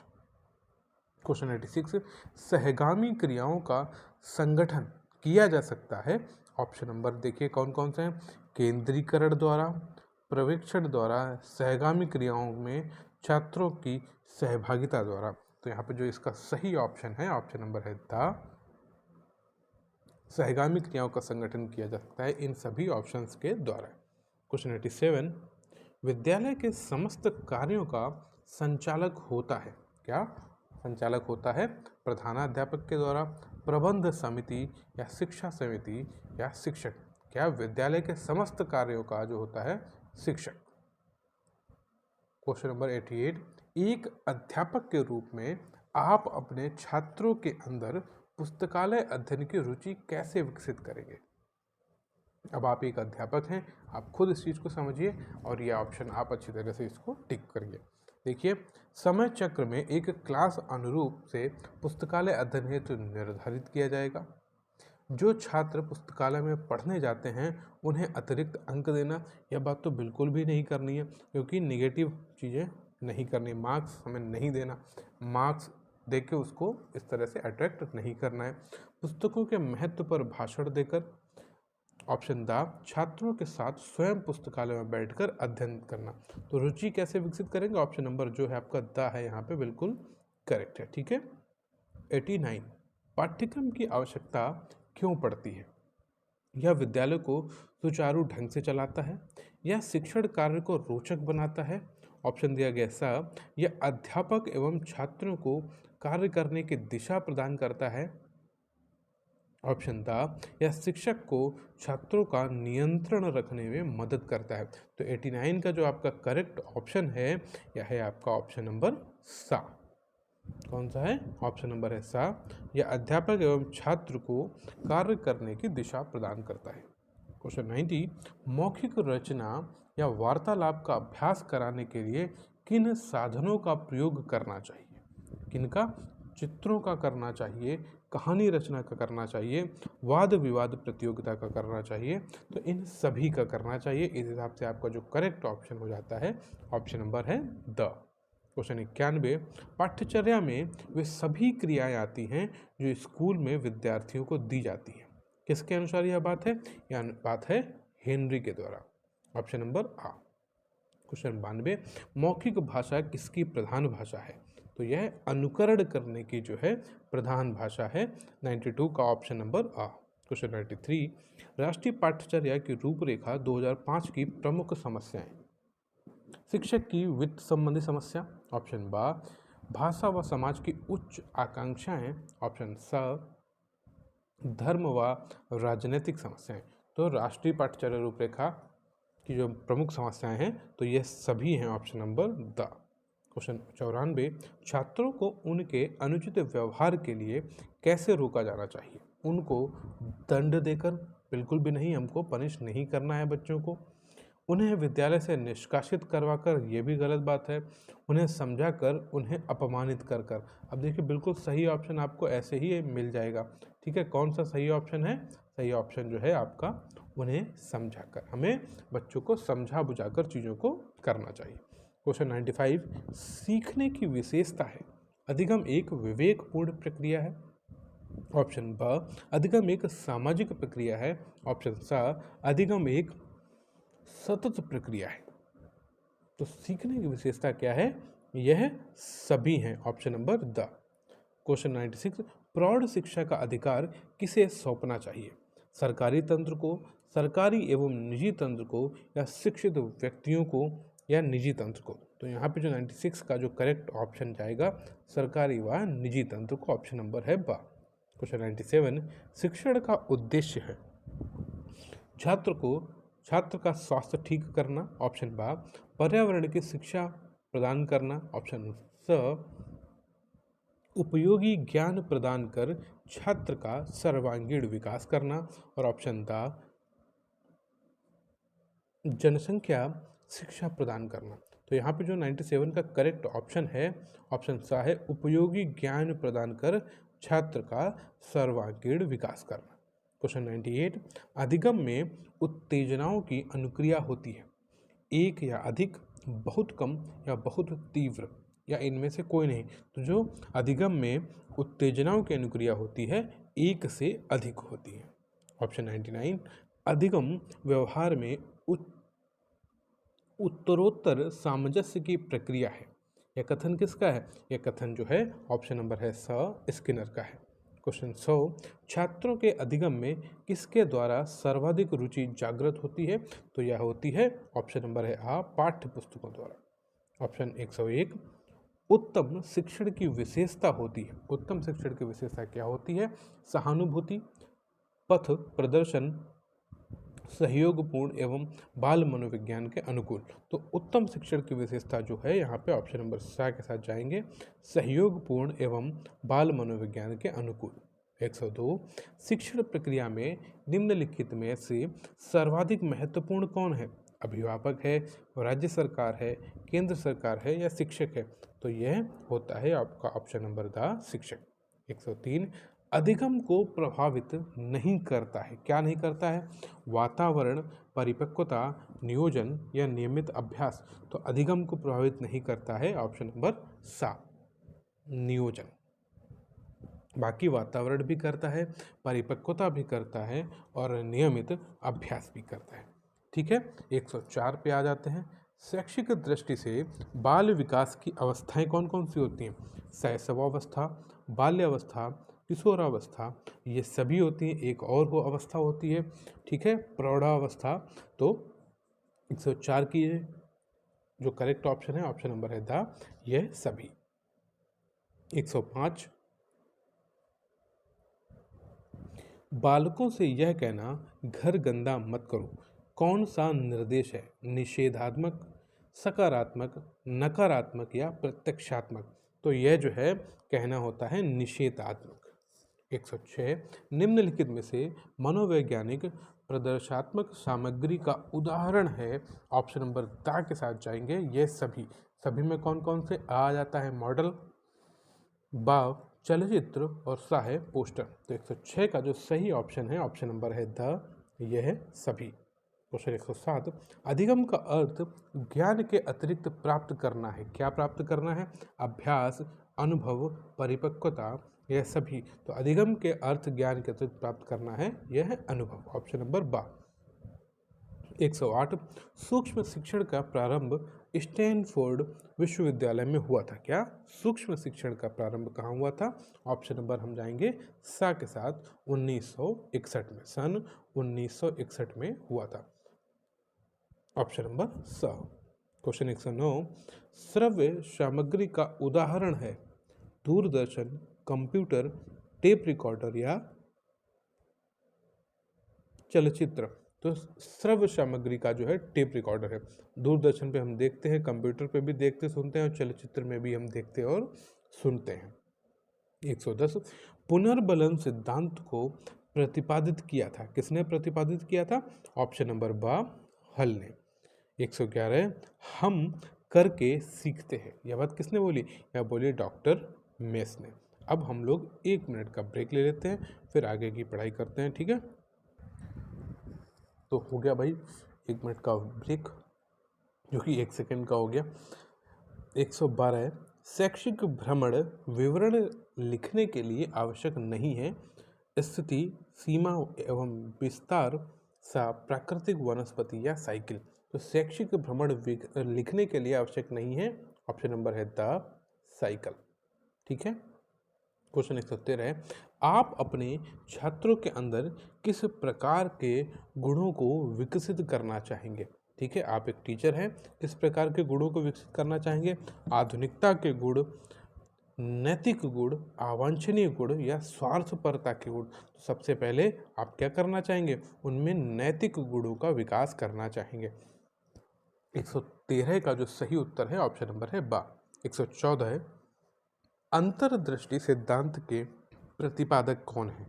क्वेश्चन 86, सहगामी क्रियाओं का संगठन किया जा सकता है। ऑप्शन नंबर देखिए कौन कौन से हैं? केंद्रीकरण द्वारा, प्रवेक्षण द्वारा, सहगामी क्रियाओं में छात्रों की सहभागिता द्वारा। तो यहाँ पे जो इसका सही ऑप्शन है ऑप्शन नंबर है द, सहगामी क्रियाओं का संगठन किया जा सकता है इन सभी ऑप्शंस के द्वारा। क्वेश्चन 87, विद्यालय के समस्त कार्यों का संचालक होता है। क्या संचालक होता है? प्रधानाध्यापक के द्वारा, प्रबंध समिति या शिक्षा समिति या शिक्षक। क्या विद्यालय के समस्त कार्यों का जो होता है शिक्षक। क्वेश्चन नंबर 88, एक अध्यापक के रूप में आप अपने छात्रों के अंदर पुस्तकालय अध्ययन की रुचि कैसे विकसित करेंगे? अब आप एक अध्यापक हैं, आप खुद इस चीज़ को समझिए और ये ऑप्शन आप अच्छी तरह से इसको टिक करिए। देखिए, समय चक्र में एक क्लास अनुरूप से पुस्तकालय अध्ययन हेतु निर्धारित किया जाएगा। जो छात्र पुस्तकालय में पढ़ने जाते हैं उन्हें अतिरिक्त अंक देना, यह बात तो बिल्कुल भी नहीं करनी है, क्योंकि निगेटिव चीज़ें नहीं करनी, मार्क्स हमें नहीं देना, मार्क्स दे के उसको इस तरह से अट्रैक्ट नहीं करना है। पुस्तकों के महत्व पर भाषण देकर, ऑप्शन द, छात्रों के साथ स्वयं पुस्तकालय में बैठकर अध्ययन करना। तो रुचि कैसे विकसित करेंगे? ऑप्शन नंबर जो है आपका द है यहाँ पे बिल्कुल करेक्ट है। ठीक है। 89, पाठ्यक्रम की आवश्यकता क्यों पड़ती है? यह विद्यालय को सुचारू ढंग से चलाता है, यह शिक्षण कार्य को रोचक बनाता है। ऑप्शन दिया गया सा, यह अध्यापक एवं छात्रों को कार्य करने की दिशा प्रदान करता है। ऑप्शन था, यह शिक्षक को छात्रों का नियंत्रण रखने में मदद करता है। तो 89 का जो आपका करेक्ट ऑप्शन है यह है आपका ऑप्शन नंबर सा। कौन सा है? ऑप्शन नंबर है सा, यह अध्यापक एवं छात्र को कार्य करने की दिशा प्रदान करता है। क्वेश्चन 90, मौखिक रचना या वार्तालाप का अभ्यास कराने के लिए किन साधनों का प्रयोग करना चाहिए? किनका? चित्रों का करना चाहिए, कहानी रचना का करना चाहिए, वाद विवाद प्रतियोगिता का करना चाहिए। तो इन सभी का करना चाहिए। इस हिसाब से आपका जो करेक्ट ऑप्शन हो जाता है ऑप्शन नंबर है द। क्वेश्चन 91, पाठ्यचर्या में वे सभी क्रियाएं आती हैं जो स्कूल में विद्यार्थियों को दी जाती हैं। किसके अनुसार यह बात है? यह बात है हेनरी के द्वारा। ऑप्शन नंबर आ। क्वेश्चन 92, मौखिक भाषा किसकी प्रधान भाषा है? तो यह अनुकरण करने की जो है प्रधान भाषा है। 92 का ऑप्शन नंबर आ। क्वेश्चन 93, राष्ट्रीय पाठ्यचर्या की रूपरेखा 2005 की प्रमुख समस्याएं। शिक्षक की वित्त संबंधी समस्या, ऑप्शन बा, भाषा व समाज की उच्च आकांक्षाएं, ऑप्शन स, धर्म व राजनीतिक समस्याएं। तो राष्ट्रीय पाठ्यचर्या रूपरेखा की जो प्रमुख समस्याएं हैं तो ये सभी हैं ऑप्शन नंबर द। क्वेश्चन 94, छात्रों को उनके अनुचित व्यवहार के लिए कैसे रोका जाना चाहिए? उनको दंड देकर? बिल्कुल भी नहीं, हमको पनिश नहीं करना है बच्चों को। उन्हें विद्यालय से निष्कासित करवाकर, ये भी गलत बात है। उन्हें समझाकर, उन्हें अपमानित कर कर। अब देखिए बिल्कुल सही ऑप्शन आपको ऐसे ही मिल जाएगा। ठीक है, कौन सा सही ऑप्शन है? सही ऑप्शन जो है आपका उन्हें समझाकर, हमें बच्चों को समझा बुझाकर चीज़ों को करना चाहिए। क्वेश्चन 95, सीखने की विशेषता है अधिगम एक विवेकपूर्ण प्रक्रिया है। ऑप्शन ब, अधिगम एक सामाजिक प्रक्रिया है। ऑप्शन सा, अधिगम एक सतत प्रक्रिया है। तो सीखने की विशेषता क्या है? यह सभी हैं, ऑप्शन नंबर द। क्वेश्चन 96, प्रौढ़ शिक्षा का अधिकार किसे सौंपना चाहिए? सरकारी तंत्र को, सरकारी एवं निजी तंत्र को, या शिक्षित व्यक्तियों को, या निजी तंत्र को? तो यहाँ पे जो 96 का जो करेक्ट ऑप्शन जाएगा सरकारी व निजी तंत्र को, ऑप्शन नंबर है बा। क्वेश्चन 97, शिक्षण का उद्देश्य है छात्र का स्वास्थ्य ठीक करना, ऑप्शन बा पर्यावरण की शिक्षा प्रदान करना, ऑप्शन स उपयोगी ज्ञान प्रदान कर छात्र का सर्वांगीण विकास करना, और ऑप्शन दा जनसंख्या शिक्षा प्रदान करना। तो यहाँ पे जो 97 का करेक्ट ऑप्शन है, ऑप्शन सा है उपयोगी ज्ञान प्रदान कर छात्र का सर्वांगीण विकास करना। क्वेश्चन 98, अधिगम में उत्तेजनाओं की अनुक्रिया होती है, एक या अधिक, बहुत कम या बहुत तीव्र, या इनमें से कोई नहीं। तो जो अधिगम में उत्तेजनाओं की अनुक्रिया होती है, एक से अधिक होती है। ऑप्शन 99, अधिगम व्यवहार में उत्तरोत्तर सामंजस्य की प्रक्रिया है। यह कथन किसका है? यह कथन जो है ऑप्शन नंबर है स स्किनर का है। क्वेश्चन 100, छात्रों के अधिगम में किसके द्वारा सर्वाधिक रुचि जागृत होती है? तो यह होती है ऑप्शन नंबर है आ पाठ्य पुस्तकों द्वारा। ऑप्शन 101, उत्तम शिक्षण की विशेषता होती है। उत्तम शिक्षण की विशेषता क्या होती है? सहानुभूति, पथ प्रदर्शन, सहयोगपूर्ण एवं बाल मनोविज्ञान के अनुकूल। तो उत्तम शिक्षण की विशेषता जो है यहाँ पे ऑप्शन नंबर सा के साथ जाएंगे, सहयोगपूर्ण एवं बाल मनोविज्ञान के अनुकूल। 102, शिक्षण प्रक्रिया में निम्नलिखित में से सर्वाधिक महत्वपूर्ण कौन है? अभिभावक है, राज्य सरकार है, केंद्र सरकार है, या शिक्षक है? तो यह होता है आपका ऑप्शन नंबर द शिक्षक। 103, अधिगम को प्रभावित नहीं करता है। क्या नहीं करता है? वातावरण, परिपक्वता, नियोजन या नियमित अभ्यास। तो अधिगम को प्रभावित नहीं करता है ऑप्शन नंबर सा, नियोजन। बाकी वातावरण भी करता है, परिपक्वता भी करता है, और नियमित अभ्यास भी करता है। ठीक है, 104 पे आ जाते हैं। शैक्षिक दृष्टि से बाल विकास की अवस्थाएं कौन कौन सी होती हैं? शैशवावस्था, बाल्यावस्था, किशोरावस्था, ये सभी होती हैं। एक और वो अवस्था होती है, ठीक है, प्रौढ़ावस्था। तो 104 की जो करेक्ट ऑप्शन है ऑप्शन नंबर है द यह सभी। 105, बालकों से यह कहना घर गंदा मत करो कौन सा निर्देश है? निषेधात्मक, सकारात्मक, नकारात्मक या प्रत्यक्षात्मक? तो यह जो है कहना होता है निषेधात्मक। 106, निम्नलिखित में से मनोवैज्ञानिक प्रदर्शात्मक सामग्री का उदाहरण है? ऑप्शन नंबर दा के साथ जाएंगे, ये सभी में कौन कौन से आ जाता है? मॉडल, बा चलचित्र, और सा है पोस्टर। तो 106 का जो सही ऑप्शन है ऑप्शन नंबर है द यह सभी। क्वेश्चन 107, अधिगम का अर्थ ज्ञान के अतिरिक्त प्राप्त करना है। क्या प्राप्त करना है? अभ्यास, अनुभव, परिपक्वता, यह सभी। तो अधिगम के अर्थ ज्ञान के अतिरिक्त प्राप्त करना है, यह है अनुभव, ऑप्शन नंबर बा। 108, सूक्ष्म शिक्षण का प्रारंभ स्टैनफोर्ड विश्वविद्यालय में हुआ था। क्या सूक्ष्म शिक्षण का प्रारंभ कहाँ हुआ था? ऑप्शन नंबर हम जाएंगे सा के साथ, 1961 में, सन 1961 में हुआ था, ऑप्शन नंबर सा। क्वेश्चन 109, श्रव्य सामग्री का उदाहरण है दूरदर्शन, कंप्यूटर, टेप रिकॉर्डर या चलचित्र। तो श्रव्य सामग्री का जो है टेप रिकॉर्डर है। दूरदर्शन पे हम देखते हैं, कंप्यूटर पे भी देखते सुनते हैं, और चलचित्र में भी हम देखते और सुनते हैं। 110, पुनर्बलन सिद्धांत को प्रतिपादित किया था। किसने प्रतिपादित किया था? ऑप्शन नंबर बा हल ने। 111, हम करके सीखते हैं। यह बात किसने बोली? यह बोली डॉक्टर मेस ने। अब हम लोग 1 मिनट का ब्रेक ले लेते हैं, फिर आगे की पढ़ाई करते हैं, ठीक है? तो हो गया भाई 1 मिनट का ब्रेक, जो कि 1 सेकंड का हो गया। 112, शैक्षिक भ्रमण विवरण लिखने के लिए आवश्यक नहीं है। स्थिति, सीमा एवं विस्तार सा प्राकृतिक वनस्पति या साइकिल। तो शैक्षिक भ्रमण लिखने के लिए आवश्यक नहीं है, ऑप्शन नंबर है द साइकिल। ठीक है। क्वेश्चन 113 है, आप अपने छात्रों के अंदर किस प्रकार के गुणों को विकसित करना चाहेंगे? ठीक है, आप एक टीचर हैं, किस प्रकार के गुणों को विकसित करना चाहेंगे? आधुनिकता के गुण, नैतिक गुण, अवांछनीय गुण या स्वार्थपरता के गुण। तो सबसे पहले आप क्या करना चाहेंगे, उनमें नैतिक गुणों का विकास करना चाहेंगे। 113 का जो सही उत्तर है ऑप्शन नंबर है बा। 114 है, अंतर्दृष्टि सिद्धांत के प्रतिपादक कौन है,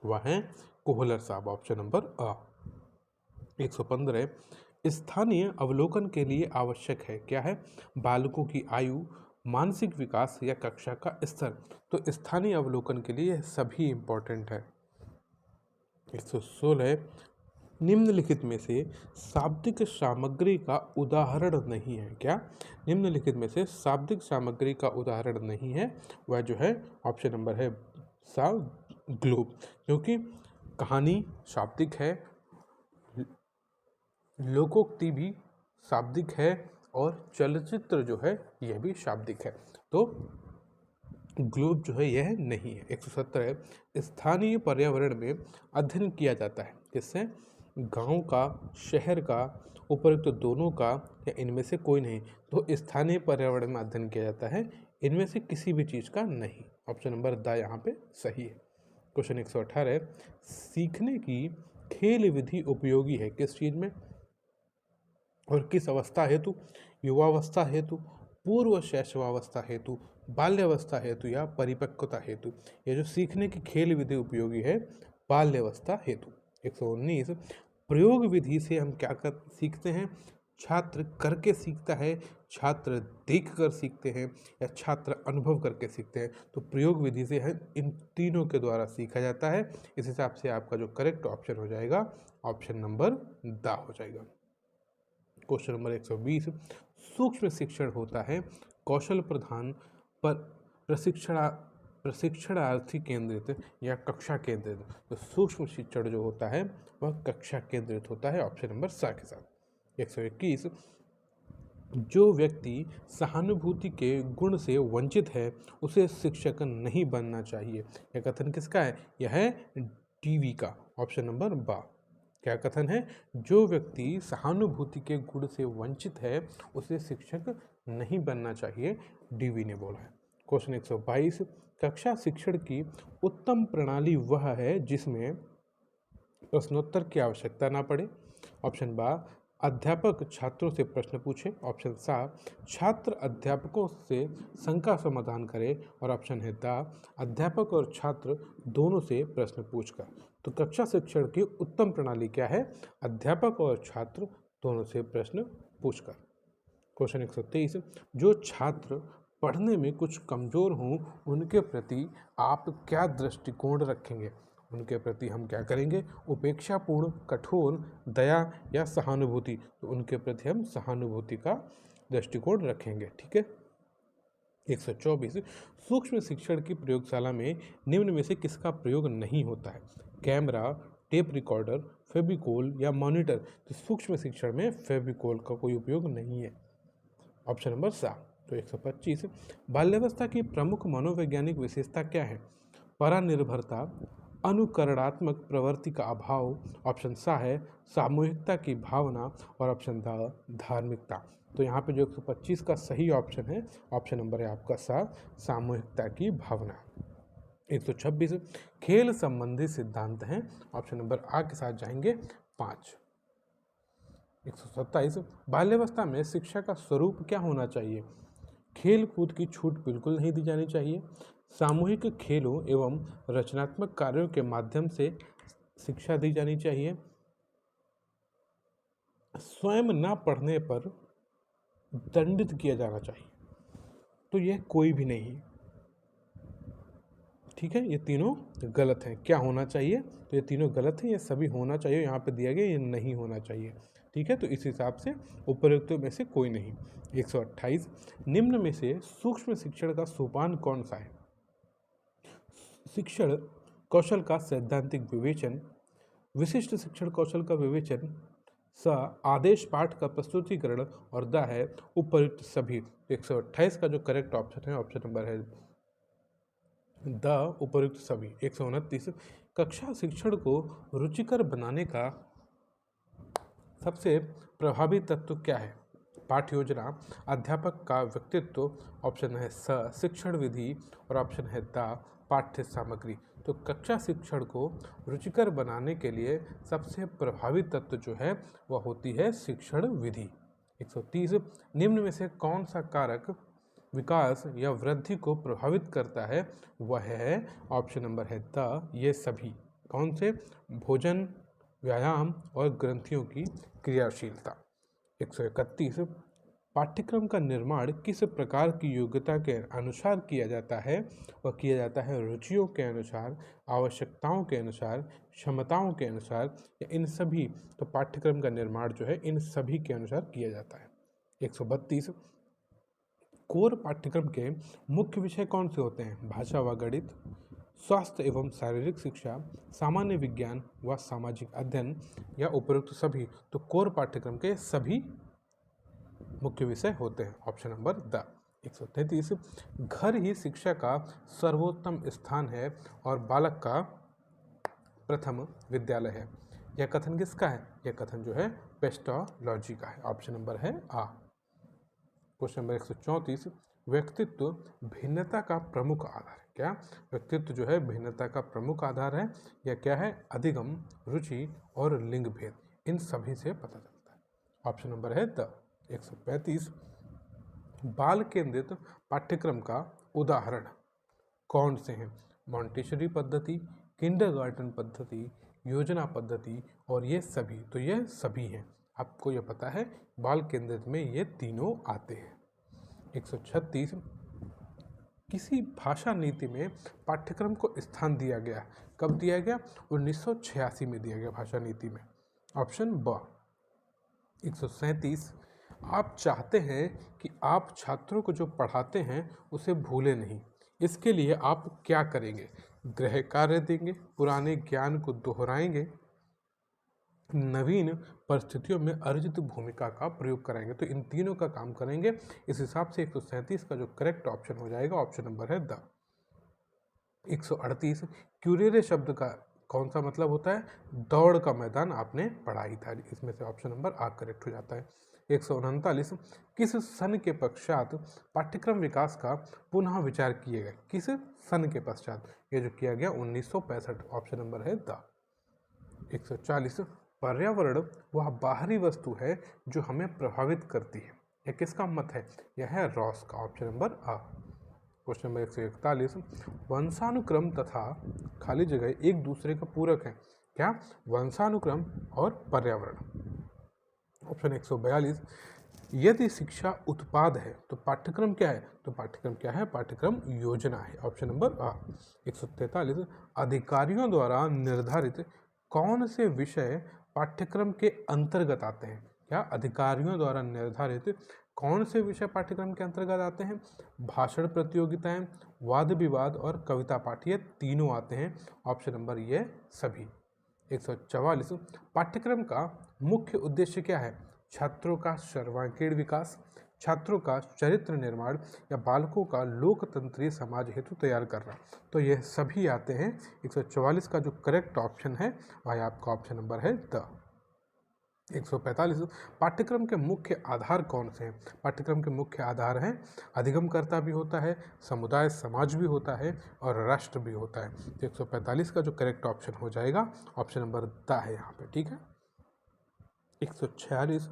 वह है कोहलर साहब, ऑप्शन नंबर आ। 115 स्थानीय अवलोकन के लिए आवश्यक है, क्या है, बालकों की आयु, मानसिक विकास या कक्षा का स्तर। तो स्थानीय अवलोकन के लिए सभी इंपॉर्टेंट है। 116 निम्नलिखित में से शाब्दिक सामग्री का उदाहरण नहीं है, क्या, निम्नलिखित में से शाब्दिक सामग्री का उदाहरण नहीं है, वह जो है ऑप्शन नंबर है सा ग्लोब, क्योंकि कहानी शाब्दिक है, लोकोक्ति भी शाब्दिक है और चलचित्र जो है यह भी शाब्दिक है, तो ग्लोब जो है यह नहीं है। 117 है, स्थानीय पर्यावरण में अध्ययन किया जाता है, किससे, गांव का, शहर का, उपरोक्त दोनों का या इनमें से कोई नहीं। तो स्थानीय पर्यावरण में अध्ययन किया जाता है, इनमें से किसी भी चीज़ का नहीं, ऑप्शन नंबर द यहाँ पे सही है। क्वेश्चन 118 है, सीखने की खेल विधि उपयोगी है किस चीज़ में और किस अवस्था हेतु, युवावस्था हेतु, पूर्व शैशवावस्था हेतु, बाल्यावस्था हेतु या परिपक्वता हेतु। ये जो सीखने की खेल विधि उपयोगी है बाल्यावस्था हेतु। 119 प्रयोग विधि से हम क्या कर सीखते हैं, छात्र करके सीखता है, छात्र देख कर सीखते हैं या छात्र अनुभव करके सीखते हैं। तो प्रयोग विधि से है इन तीनों के द्वारा सीखा जाता है। इस हिसाब से आपका जो करेक्ट ऑप्शन हो जाएगा ऑप्शन नंबर द हो जाएगा। क्वेश्चन नंबर 120 सूक्ष्म शिक्षण होता है कौशल प्रधान पर प्रशिक्षणार्थी केंद्रित या कक्षा केंद्रित। तो सूक्ष्म शिक्षण जो होता है वह कक्षा केंद्रित होता है, ऑप्शन नंबर सा के साथ। 121 जो व्यक्ति सहानुभूति के गुण से वंचित है उसे शिक्षक नहीं बनना चाहिए। यह कथन किसका है, यह है टीवी का, ऑप्शन नंबर बा। क्या कथन है, जो व्यक्ति सहानुभूति के गुण से वंचित है उसे शिक्षक नहीं बनना चाहिए, डीवी ने बोला है। क्वेश्चन 122 कक्षा शिक्षण की उत्तम प्रणाली वह है जिसमें प्रश्नोत्तर की आवश्यकता ना पड़े, ऑप्शन बा अध्यापक छात्रों से प्रश्न पूछे, ऑप्शन सा छात्र अध्यापकों से शंका समाधान करे और ऑप्शन है दा अध्यापक और छात्र दोनों से प्रश्न पूछकर। तो कक्षा शिक्षण की उत्तम प्रणाली क्या है, अध्यापक और छात्र दोनों से प्रश्न पूछकर। क्वेश्चन 123 जो छात्र पढ़ने में कुछ कमज़ोर हों उनके प्रति आप क्या दृष्टिकोण रखेंगे, उनके प्रति हम क्या करेंगे, उपेक्षापूर्ण, कठोर, दया या सहानुभूति। तो उनके प्रति हम सहानुभूति का दृष्टिकोण रखेंगे, ठीक है। 124 सूक्ष्म शिक्षण की प्रयोगशाला में निम्न में से किसका प्रयोग नहीं होता है, कैमरा, टेप रिकॉर्डर, फेविकोल या मॉनिटर। तो सूक्ष्म शिक्षण में फेविकोल का कोई उपयोग नहीं है, ऑप्शन नंबर सा। तो 125 बाल्यावस्था की प्रमुख मनोवैज्ञानिक विशेषता क्या है, परानिर्भरता, अनुकरणात्मक प्रवृत्ति का अभाव, ऑप्शन सा है सामूहिकता की भावना और ऑप्शन दा धार्मिकता। तो यहाँ पे जो 125 का सही ऑप्शन है ऑप्शन नंबर है आपका सा सामूहिकता की भावना। 126 खेल संबंधी सिद्धांत हैं, ऑप्शन नंबर आ के साथ जाएंगे 5। 127 बाल्यावस्था में शिक्षा का स्वरूप क्या होना चाहिए, खेल कूद की छूट बिल्कुल नहीं दी जानी चाहिए, सामूहिक खेलों एवं रचनात्मक कार्यों के माध्यम से शिक्षा दी जानी चाहिए, स्वयं न पढ़ने पर दंडित किया जाना चाहिए। तो यह कोई भी नहीं, ठीक है, ये तीनों गलत हैं। क्या होना चाहिए, तो ये तीनों गलत हैं, ये सभी होना चाहिए, यहाँ पे दिया गया ये नहीं होना चाहिए, ठीक है। तो इस हिसाब से उपरोक्त में से कोई नहीं। 128 निम्न में से सूक्ष्म शिक्षण का सोपान कौन सा है, शिक्षण कौशल का सैद्धांतिक विवेचन, विशिष्ट शिक्षण कौशल का विवेचन, स आदेश पाठ का प्रस्तुतिकरण और द है उपयुक्त सभी। 128 का जो करेक्ट ऑप्शन है ऑप्शन नंबर है द उपयुक्त सभी। 129 कक्षा शिक्षण को रुचिकर बनाने का सबसे प्रभावी तत्व क्या है, पाठ्य योजना, अध्यापक का व्यक्तित्व, ऑप्शन है स शिक्षण विधि और ऑप्शन है द पाठ्य सामग्री। तो कक्षा शिक्षण को रुचिकर बनाने के लिए सबसे प्रभावी तत्व जो है वह होती है शिक्षण विधि। 130 निम्न में से कौन सा कारक विकास या वृद्धि को प्रभावित करता है? वह है ऑप्शन नंबर है द ये सभी। कौन से? भोजन, व्यायाम और ग्रंथियों की क्रियाशीलता। 131 पाठ्यक्रम का निर्माण किस प्रकार की योग्यता के अनुसार किया जाता है? वह किया जाता है रुचियों के अनुसार, आवश्यकताओं के अनुसार, क्षमताओं के अनुसार या इन सभी। तो पाठ्यक्रम का निर्माण जो है इन सभी के अनुसार किया जाता है। 132 कोर पाठ्यक्रम के मुख्य विषय कौन से होते हैं? भाषा व गणित, स्वास्थ्य एवं शारीरिक शिक्षा, सामान्य विज्ञान व सामाजिक अध्ययन या उपरोक्त सभी। तो कोर पाठ्यक्रम के सभी मुख्य विषय होते हैं। Option number the. 133 घर ही शिक्षा का सर्वोत्तम स्थान है और बालक का प्रथम विद्यालय है। यह कथन किसका है? यह कथन जो है पेस्टोलॉजी का है। ऑप्शन नंबर है आ। क्वेश्चन नंबर 134 व्यक्तित्व भिन्नता का प्रमुख आधार है। क्या? व्यक्तित्व जो है भिन्नता का प्रमुख आधार है। यह क्या है? अधिगम, रुचि और लिंग भेद, इन सभी से पता चलता है। ऑप्शन नंबर है द। 135 बाल केंद्रित पाठ्यक्रम का उदाहरण कौन से हैं? मॉन्टेसरी पद्धति, किंडरगार्टन पद्धति, योजना पद्धति और ये सभी। तो ये सभी हैं। आपको ये पता है बाल केंद्रित में ये तीनों आते हैं। 136 किसी भाषा नीति में पाठ्यक्रम को स्थान दिया गया। कब दिया गया? 1986 में दिया गया भाषा नीति में। ऑप्शन ब। 137 आप चाहते हैं कि आप छात्रों को जो पढ़ाते हैं उसे भूलें नहीं। इसके लिए आप क्या करेंगे? गृह कार्य देंगे, पुराने ज्ञान को दोहराएंगे, नवीन परिस्थितियों में अर्जित भूमिका का प्रयोग कराएंगे। तो इन तीनों का काम करेंगे। इस हिसाब से 137 का जो करेक्ट ऑप्शन हो जाएगा ऑप्शन नंबर है द। 138 क्यूरेरे शब्द का कौन सा मतलब होता है? दौड़ का मैदान आपने पढ़ा ही था। इसमें से ऑप्शन नंबर आ करेक्ट हो जाता है। 139 किस सन के पश्चात पाठ्यक्रम विकास का पुनः विचार किए गए? किस सन के पश्चात? ये जो किया गया 1965। ऑप्शन नंबर है द। 140 पर्यावरण वह बाहरी वस्तु है जो हमें प्रभावित करती है। यह किसका मत है? यह है रॉस का। ऑप्शन नंबर आ। क्वेश्चन नंबर 141 वंशानुक्रम तथा खाली जगह एक दूसरे का पूरक है। क्या? वंशानुक्रम और पर्यावरण। ऑप्शन 142 यदि शिक्षा उत्पाद है तो पाठ्यक्रम क्या है? तो पाठ्यक्रम क्या है? पाठ्यक्रम योजना है। ऑप्शन नंबर आ। 143 अधिकारियों द्वारा निर्धारित कौन से विषय पाठ्यक्रम के अंतर्गत आते हैं? क्या? अधिकारियों द्वारा निर्धारित कौन से विषय पाठ्यक्रम के अंतर्गत आते हैं? भाषण प्रतियोगिताएं, वाद विवाद और कविता पाठ, ये तीनों आते हैं। ऑप्शन नंबर ये सभी। 144 पाठ्यक्रम का मुख्य उद्देश्य क्या है? छात्रों का सर्वांगीण विकास, छात्रों का चरित्र निर्माण या बालकों का लोकतंत्रीय समाज हेतु तैयार करना। तो यह सभी आते हैं। 144 का जो करेक्ट ऑप्शन है वह आपका ऑप्शन नंबर है द। 145 पाठ्यक्रम के मुख्य आधार कौन से हैं? पाठ्यक्रम के मुख्य आधार हैं अधिगमकर्ता भी होता है, समुदाय समाज भी होता है और राष्ट्र भी होता है। तो 145 का जो करेक्ट ऑप्शन हो जाएगा ऑप्शन नंबर द है यहाँ पे। ठीक है। 146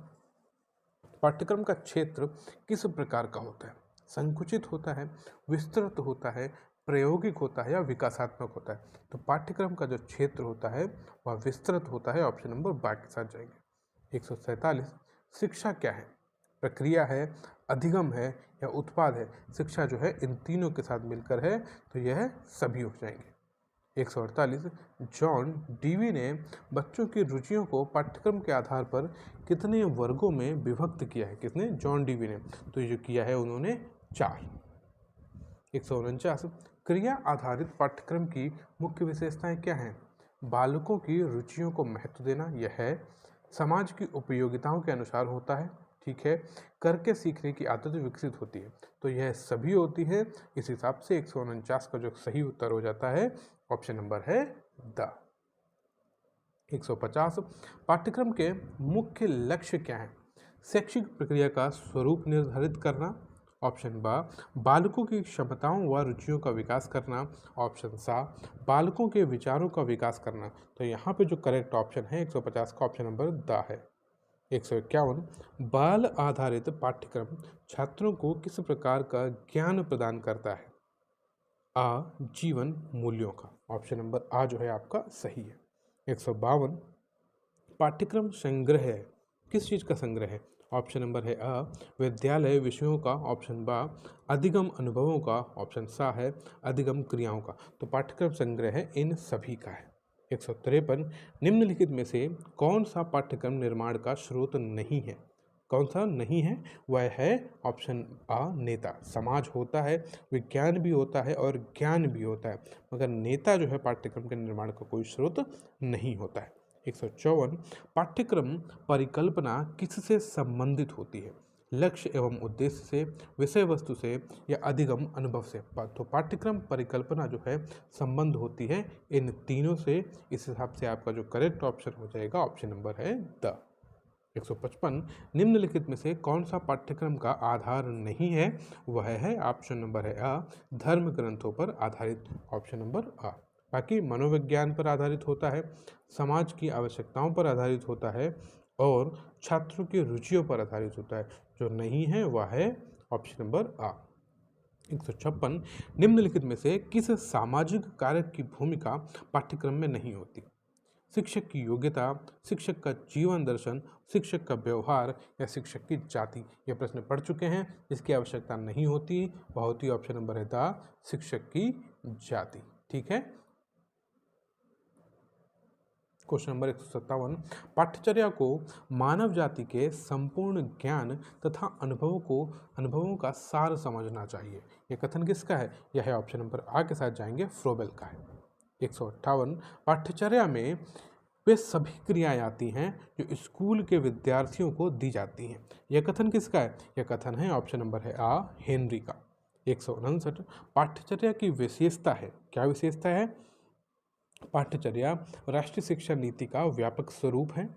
पाठ्यक्रम का क्षेत्र किस प्रकार का होता है? संकुचित होता है, विस्तृत होता है, प्रायोगिक होता है या विकासात्मक होता है? तो पाठ्यक्रम का जो क्षेत्र होता है वह विस्तृत होता है। ऑप्शन नंबर बा के साथ जाएंगे। 147 शिक्षा क्या है? प्रक्रिया है, अधिगम है या उत्पाद है? शिक्षा जो है इन तीनों के साथ मिलकर है। तो यह सभी हो जाएंगे। 148 जॉन डीवी ने बच्चों की रुचियों को पाठ्यक्रम के आधार पर कितने वर्गों में विभक्त किया है? किसने? जॉन डीवी ने। तो ये जो किया है उन्होंने 4। 149 क्रिया आधारित पाठ्यक्रम की मुख्य विशेषताएं क्या हैं? बालकों की रुचियों को महत्व देना, यह है। समाज की उपयोगिताओं के अनुसार होता है। ठीक है। करके सीखने की आदत विकसित होती है। तो यह सभी होती है। इस हिसाब से 149 का जो सही उत्तर हो जाता है ऑप्शन नंबर है द। 150 पाठ्यक्रम के मुख्य लक्ष्य क्या है? शैक्षिक प्रक्रिया का स्वरूप निर्धारित करना। ऑप्शन बा, बालकों की क्षमताओं व रुचियों का विकास करना। ऑप्शन सा, बालकों के विचारों का विकास करना। तो यहाँ पे जो करेक्ट ऑप्शन है 150 का ऑप्शन नंबर द है। 151, बाल आधारित पाठ्यक्रम छात्रों को किस प्रकार का ज्ञान प्रदान करता है? आ, जीवन मूल्यों का। ऑप्शन नंबर आ जो है आपका सही है। 152, पाठ्यक्रम संग्रह है किस चीज़ का संग्रह है? ऑप्शन नंबर है अ, विद्यालय विषयों का। ऑप्शन बा, अधिगम अनुभवों का। ऑप्शन सा है अधिगम क्रियाओं का। तो पाठ्यक्रम संग्रह है इन सभी का है। 153, निम्नलिखित में से कौन सा पाठ्यक्रम निर्माण का स्रोत नहीं है? कौन सा नहीं है? वह है ऑप्शन आ, नेता। समाज होता है, विज्ञान भी होता है और ज्ञान भी होता है, मगर नेता जो है पाठ्यक्रम के निर्माण का कोई स्रोत नहीं होता है। 154, पाठ्यक्रम परिकल्पना किससे संबंधित होती है? लक्ष्य एवं उद्देश्य से, विषय वस्तु से या अधिगम अनुभव से? तो पाठ्यक्रम परिकल्पना जो है संबंध होती है इन तीनों से। इस हिसाब से आपका जो करेक्ट ऑप्शन हो जाएगा ऑप्शन नंबर है द। 155, निम्नलिखित में से कौन सा पाठ्यक्रम का आधार नहीं है? वह है ऑप्शन नंबर है अ, धर्म ग्रंथों पर आधारित। ऑप्शन नंबर आ। बाकी मनोविज्ञान पर आधारित होता है, समाज की आवश्यकताओं पर आधारित होता है और छात्रों की रुचियों पर आधारित होता है। जो नहीं है वह है ऑप्शन नंबर आ। 156, निम्नलिखित में से किस सामाजिक कारक की भूमिका पाठ्यक्रम में नहीं होती? शिक्षक की योग्यता, शिक्षक का जीवन दर्शन, शिक्षक का व्यवहार या शिक्षक की जाति? ये प्रश्न पढ़ चुके हैं। जिसकी आवश्यकता नहीं होती वह होती ऑप्शन नंबर है द, शिक्षक की जाति। ठीक है। क्वेश्चन नंबर 157, पाठ्यचर्या को मानव जाति के संपूर्ण ज्ञान तथा अनुभवों का सार समझना चाहिए। यह कथन किसका है? यह है ऑप्शन नंबर आ के साथ जाएंगे फ्रोबेल का है। 158, पाठ्यचर्या में वे सभी क्रियाएं आती हैं जो स्कूल के विद्यार्थियों को दी जाती हैं। यह कथन किसका है? यह कथन है ऑप्शन नंबर है आ, हेनरी का। 159, पाठ्यचर्या की विशेषता है। क्या विशेषता है? पाठ्यचर्या राष्ट्रीय शिक्षा नीति का व्यापक स्वरूप है।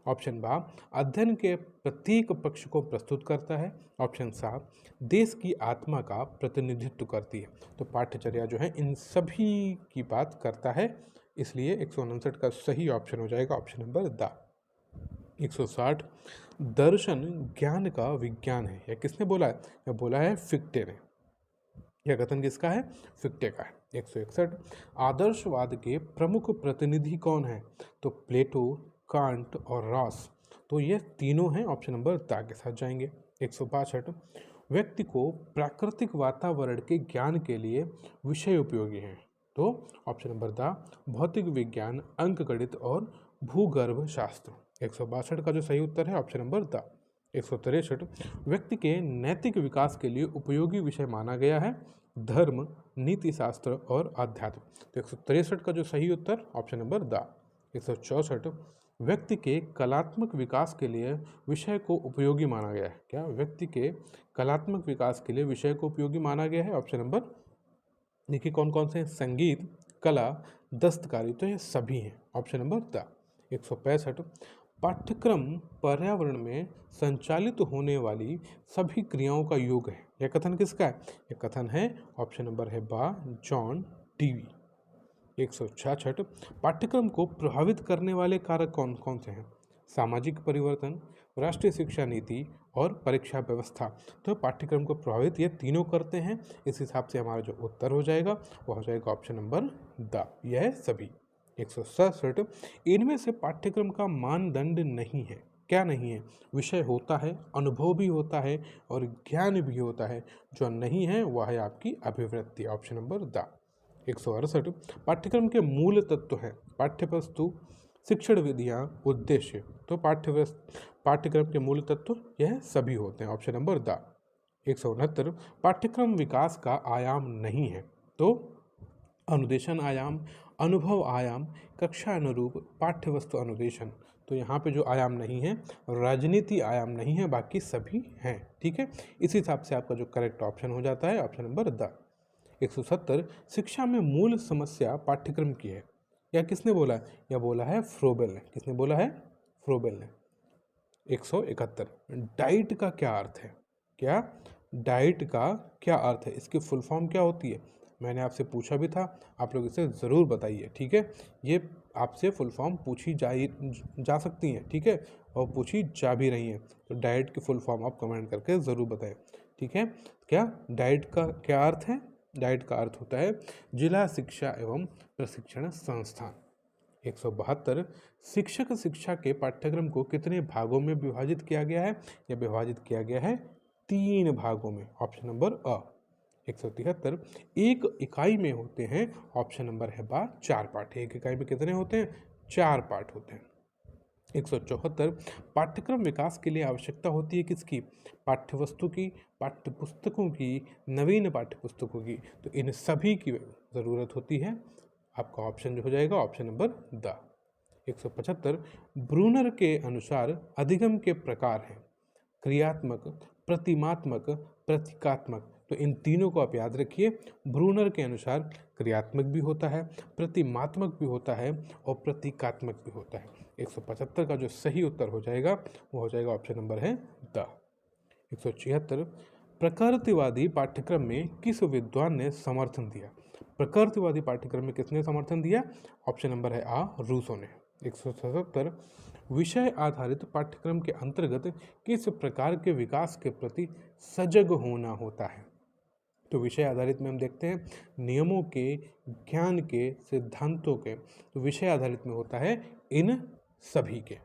ऑप्शन बा, अध्ययन के प्रत्येक पक्ष को प्रस्तुत करता है। ऑप्शन सा, देश की आत्मा का प्रतिनिधित्व करती है। तो पाठ्यचर्या जो है इन सभी की बात करता है, इसलिए 159 का सही ऑप्शन हो जाएगा ऑप्शन नंबर द। 160, दर्शन ज्ञान का विज्ञान है। यह किसने बोला है? यह बोला है फिक्टे ने। यह कथन किसका है? फिक्टे का है। 161, आदर्शवाद के प्रमुख प्रतिनिधि कौन है? तो प्लेटो, कांट और रॉस। तो ये तीनों हैं, ऑप्शन नंबर ता के साथ जाएंगे। 162, व्यक्ति को प्राकृतिक वातावरण के ज्ञान के लिए विषय उपयोगी हैं। तो ऑप्शन नंबर दा, भौतिक विज्ञान, अंकगणित और भूगर्भ शास्त्र। 162 का जो सही उत्तर है ऑप्शन नंबर दा। 163, व्यक्ति के नैतिक विकास के लिए उपयोगी विषय माना गया है धर्म, नीति शास्त्र और अध्यात्म। तो 163 का जो सही उत्तर ऑप्शन नंबर द। 164, व्यक्ति के कलात्मक विकास के लिए विषय को उपयोगी माना गया है। क्या? व्यक्ति के कलात्मक विकास के लिए विषय को उपयोगी माना गया है ऑप्शन नंबर, देखिए कौन कौन से हैं? संगीत, कला, दस्तकारी। तो ये सभी हैं, ऑप्शन नंबर द। 165, पाठ्यक्रम पर्यावरण में संचालित होने वाली सभी क्रियाओं का योग है। यह कथन किसका है? यह कथन है ऑप्शन नंबर है बा, जॉन डीवी। 166, पाठ्यक्रम को प्रभावित करने वाले कारक कौन कौन से हैं? सामाजिक परिवर्तन, राष्ट्रीय शिक्षा नीति और परीक्षा व्यवस्था। तो पाठ्यक्रम को प्रभावित ये तीनों करते हैं। इस हिसाब से हमारा जो उत्तर हो जाएगा वह हो जाएगा ऑप्शन नंबर द, यह सभी। 167, इनमें से पाठ्यक्रम का मानदंड नहीं है। क्या नहीं है? विषय होता है, अनुभव भी होता है और ज्ञान भी होता है। जो नहीं है वह है आपकी अभिवृत्ति, ऑप्शन नंबर द। 168, पाठ्यक्रम के मूल तत्व हैं पाठ्यवस्तु, शिक्षण विधियाँ, उद्देश्य। तो पाठ्यक्रम के मूल तत्व यह सभी होते हैं, ऑप्शन नंबर द। 169, पाठ्यक्रम विकास का आयाम नहीं है। तो अनुदेशन आयाम, अनुभव आयाम, कक्षा अनुरूप, पाठ्यवस्तु अनुदेशन। तो यहाँ पे जो आयाम नहीं है, राजनीति आयाम नहीं है, बाकी सभी हैं। ठीक है, इस हिसाब से आपका जो करेक्ट ऑप्शन हो जाता है ऑप्शन नंबर द। 170, शिक्षा में मूल समस्या पाठ्यक्रम की है। यह किसने बोला है? यह बोला है फ्रोबेल ने। किसने बोला है? फ्रोबेल ने। 171। डाइट का क्या अर्थ है? क्या डाइट का क्या अर्थ है? इसकी फुल फॉर्म क्या होती है? मैंने आपसे पूछा भी था, आप लोग इसे ज़रूर बताइए, ठीक है। ये आपसे फुल फॉर्म पूछी जा सकती हैं, ठीक है, और पूछी जा भी रही हैं। तो डाइट की फुल फॉर्म आप कमेंट करके ज़रूर बताएं, ठीक है। क्या डाइट का क्या अर्थ है? डाइट का अर्थ होता है जिला शिक्षा एवं प्रशिक्षण संस्थान। 172। शिक्षक शिक्षा के पाठ्यक्रम को कितने भागों में विभाजित किया गया है? यह विभाजित किया गया है 3 भागों में, ऑप्शन नंबर अ। 173। एक इकाई में होते हैं, ऑप्शन नंबर है बा 4 पाठ। एक इकाई में कितने होते हैं? 4 पाठ होते हैं। 174। पाठ्यक्रम विकास के लिए आवश्यकता होती है किसकी? पाठ्यवस्तु की, पाठ्यपुस्तकों की, नवीन पाठ्यपुस्तकों की। तो इन सभी की ज़रूरत होती है। आपका ऑप्शन जो हो जाएगा ऑप्शन नंबर द। 175। ब्रूनर के अनुसार अधिगम के प्रकार हैं क्रियात्मक, प्रतिमात्मक, प्रतीकात्मक। तो इन तीनों को आप याद रखिए। ब्रूनर के अनुसार क्रियात्मक भी होता है, प्रतिमात्मक भी होता है और प्रतीकात्मक भी होता है। 175 का जो सही उत्तर हो जाएगा वो हो जाएगा ऑप्शन नंबर है द। 176। प्रकृतिवादी पाठ्यक्रम में किस विद्वान ने समर्थन दिया? प्रकृतिवादी पाठ्यक्रम में किसने समर्थन दिया? ऑप्शन नंबर है आ, रूसो ने। 177। विषय आधारित पाठ्यक्रम के अंतर्गत किस प्रकार के विकास के प्रति सजग होना होता है? तो विषय आधारित में हम देखते हैं नियमों के, ज्ञान के, सिद्धांतों के। तो विषय आधारित में होता है इन सभी के।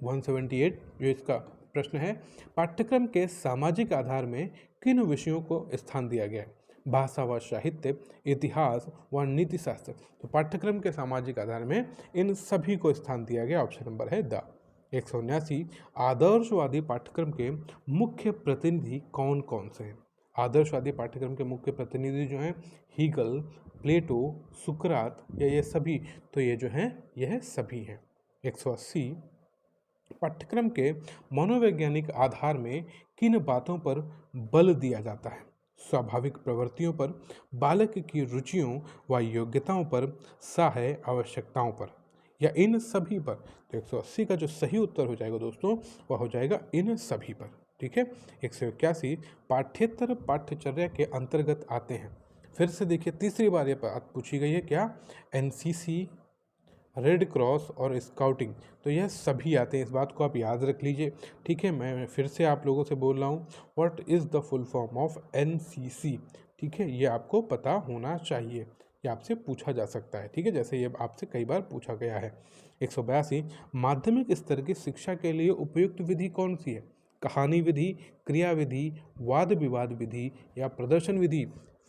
178 जो इसका प्रश्न है, पाठ्यक्रम के सामाजिक आधार में किन विषयों को स्थान दिया गया है? भाषा व साहित्य, इतिहास व नीति शास्त्र। तो पाठ्यक्रम के सामाजिक आधार में इन सभी को स्थान दिया गया, ऑप्शन नंबर है द। 179। आदर्शवादी पाठ्यक्रम के मुख्य प्रतिनिधि कौन कौन से हैं? आदर्शवादी पाठ्यक्रम के मुख्य प्रतिनिधि जो हैं हीगल, प्लेटो, सुकरात या ये सभी। तो ये जो हैं यह सभी हैं। 180। पाठ्यक्रम के मनोवैज्ञानिक आधार में किन बातों पर बल दिया जाता है? स्वाभाविक प्रवृत्तियों पर, बालक की रुचियों व योग्यताओं पर, सहाय आवश्यकताओं पर, या इन सभी पर? तो 180 का जो सही उत्तर हो जाएगा दोस्तों वह हो जाएगा इन सभी पर, ठीक है। 181। पाठ्येतर पाठ्यचर्या के अंतर्गत आते हैं। फिर से देखिए तीसरी बार ये बात पूछी गई है, क्या एनसीसी, रेड क्रॉस और स्काउटिंग। तो यह सभी आते हैं, इस बात को आप याद रख लीजिए, ठीक है। मैं फिर से आप लोगों से बोल रहा हूँ, what is the full form of NCC, ठीक है। ये आपको पता होना चाहिए, ये आपसे पूछा जा सकता है, ठीक है, जैसे ये आपसे कई बार पूछा गया है। 182। माध्यमिक स्तर की शिक्षा के लिए उपयुक्त विधि कौन सी है? कहानी विधि, क्रिया विधि, वाद विवाद विधि या प्रदर्शन विधि?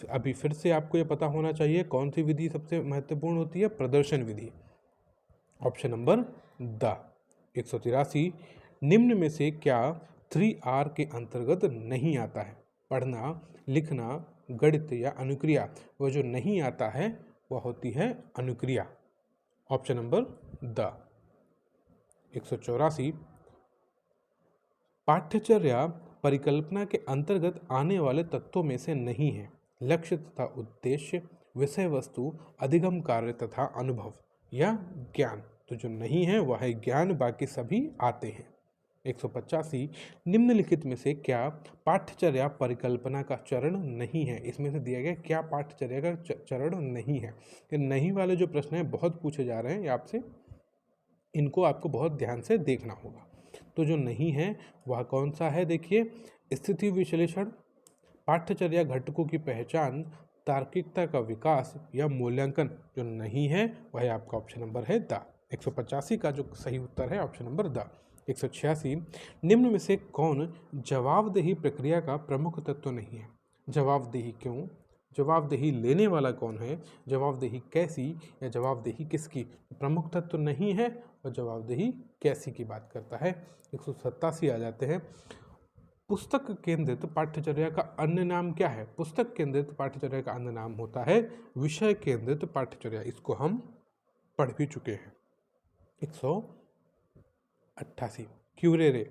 अभी फिर से आपको ये पता होना चाहिए कौन सी विधि सबसे महत्वपूर्ण होती है? प्रदर्शन विधि, ऑप्शन नंबर द। 183। निम्न में से क्या 3R के अंतर्गत नहीं आता है? पढ़ना, लिखना, गणित या अनुक्रिया। वह जो नहीं आता है वह होती है अनुक्रिया, ऑप्शन नंबर द। 184। पाठ्यचर्या परिकल्पना के अंतर्गत आने वाले तत्वों में से नहीं है लक्ष्य तथा उद्देश्य, विषय वस्तु, अधिगम कार्य तथा अनुभव या ज्ञान। तो जो नहीं है वह है ज्ञान, बाकी सभी आते हैं। 185। निम्नलिखित में से क्या पाठ्यचर्या परिकल्पना का चरण नहीं है? इसमें से दिया गया क्या पाठ्यचर्या का चरण नहीं है। ये नहीं वाले जो प्रश्न हैं बहुत पूछे जा रहे हैं आपसे, इनको आपको बहुत ध्यान से देखना होगा। तो जो नहीं है वह कौन सा है? देखिए, स्थिति विश्लेषण, पाठ्यचर्या घटकों की पहचान, तार्किकता का विकास या मूल्यांकन। जो नहीं है वह है आपका ऑप्शन नंबर है द। 185 का जो सही उत्तर है ऑप्शन नंबर द। 186। निम्न में से कौन जवाबदेही प्रक्रिया का प्रमुख तत्व नहीं है? जवाबदेही क्यों? जवाबदेही लेने वाला कौन है? जवाबदेही कैसी या जवाबदेही किसकी? प्रमुख तत्व नहीं है और जवाबदेही कैसी की बात करता है। 187 आ जाते हैं। पुस्तक केंद्रित पाठ्यचर्या का अन्य नाम क्या है? पुस्तक केंद्रित पाठ्यचर्या का अन्य नाम होता है विषय केंद्रित पाठ्यचर्या। इसको हम पढ़ भी चुके हैं। 188। क्यूरेरे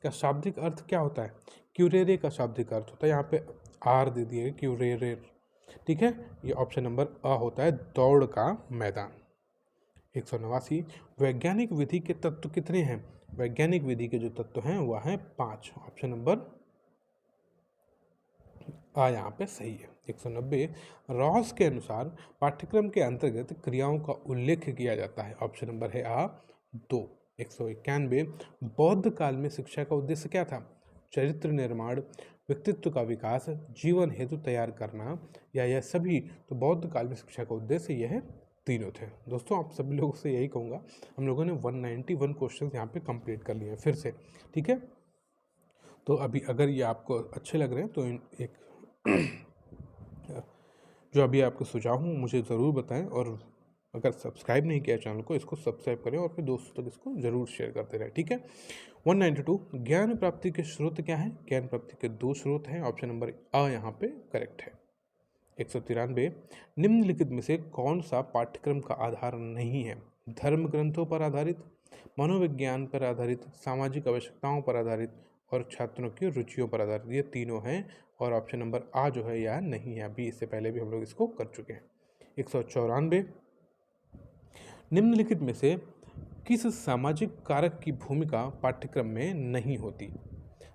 का शाब्दिक अर्थ क्या होता है? क्यूरेरे का शाब्दिक अर्थ होता है, यहाँ पे आर दे दिए क्यूरेरे, ठीक है। ये ऑप्शन नंबर अ होता है, दौड़ का मैदान। 189। वैज्ञानिक विधि के तत्व कितने हैं? वैज्ञानिक विधि के जो तत्व हैं वह हैं 5। ऑप्शन नंबर आ यहाँ पे सही है। 190 रॉस के अनुसार पाठ्यक्रम के अंतर्गत क्रियाओं का उल्लेख किया जाता है। ऑप्शन नंबर है आ 2। 191 बौद्ध काल में शिक्षा का उद्देश्य क्या था? चरित्र निर्माण, व्यक्तित्व का विकास, जीवन हेतु तैयार करना या यह सभी। तो बौद्ध काल में शिक्षा का उद्देश्य यह तीनों थे। दोस्तों आप सभी लोगों से यही कहूँगा, हम लोगों ने 191 क्वेश्चन यहाँ पे कंप्लीट कर लिए हैं फिर से, ठीक है। तो अभी अगर ये आपको अच्छे लग रहे हैं तो एक जो अभी आपके सुझाव हूँ मुझे ज़रूर बताएं, और अगर सब्सक्राइब नहीं किया चैनल को इसको सब्सक्राइब करें और फिर दोस्तों तक इसको ज़रूर शेयर करते रहें, ठीक है। 192 ज्ञान प्राप्ति के स्रोत क्या हैं? ज्ञान प्राप्ति के 2 स्रोत हैं। ऑप्शन नंबर आ यहाँ पे करेक्ट है। 193 निम्नलिखित में से कौन सा पाठ्यक्रम का आधार नहीं है? धर्म ग्रंथों पर आधारित, मनोविज्ञान पर आधारित, सामाजिक आवश्यकताओं पर आधारित और छात्रों की रुचियों पर आधारित। ये तीनों हैं और ऑप्शन नंबर आ जो है यह नहीं है। अभी इससे पहले भी हम लोग इसको कर चुके हैं। 194 निम्नलिखित में से किस सामाजिक कारक की भूमिका पाठ्यक्रम में नहीं होती?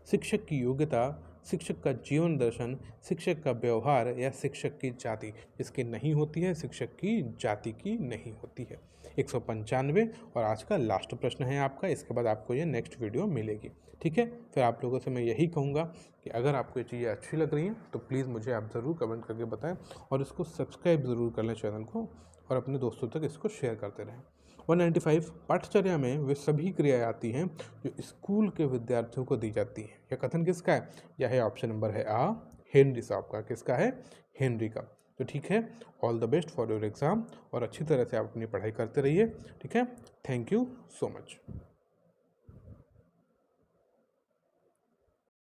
शिक्षक की योग्यता, शिक्षक का जीवन दर्शन, शिक्षक का व्यवहार या शिक्षक की जाति। इसकी नहीं होती है, शिक्षक की जाति की नहीं होती है। 195 और आज का लास्ट प्रश्न है आपका, इसके बाद आपको ये नेक्स्ट वीडियो मिलेगी, ठीक है। फिर आप लोगों से मैं यही कहूँगा कि अगर आपको ये चीज़ें अच्छी लग रही हैं तो प्लीज़ मुझे आप ज़रूर कमेंट करके बताएं और इसको सब्सक्राइब ज़रूर कर लें चैनल को, और अपने दोस्तों तक इसको शेयर करते रहें। 195 पाठ्यचर्या में वे सभी क्रियाएं आती हैं जो स्कूल के विद्यार्थियों को दी जाती हैं। यह कथन किसका है? यह है ऑप्शन नंबर है आ हेनरी साहब का। किसका है? हेनरी का। तो ठीक है, all the best for your exam, और अच्छी तरह से आप अपनी पढ़ाई करते रहिए, ठीक है। Thank you so much.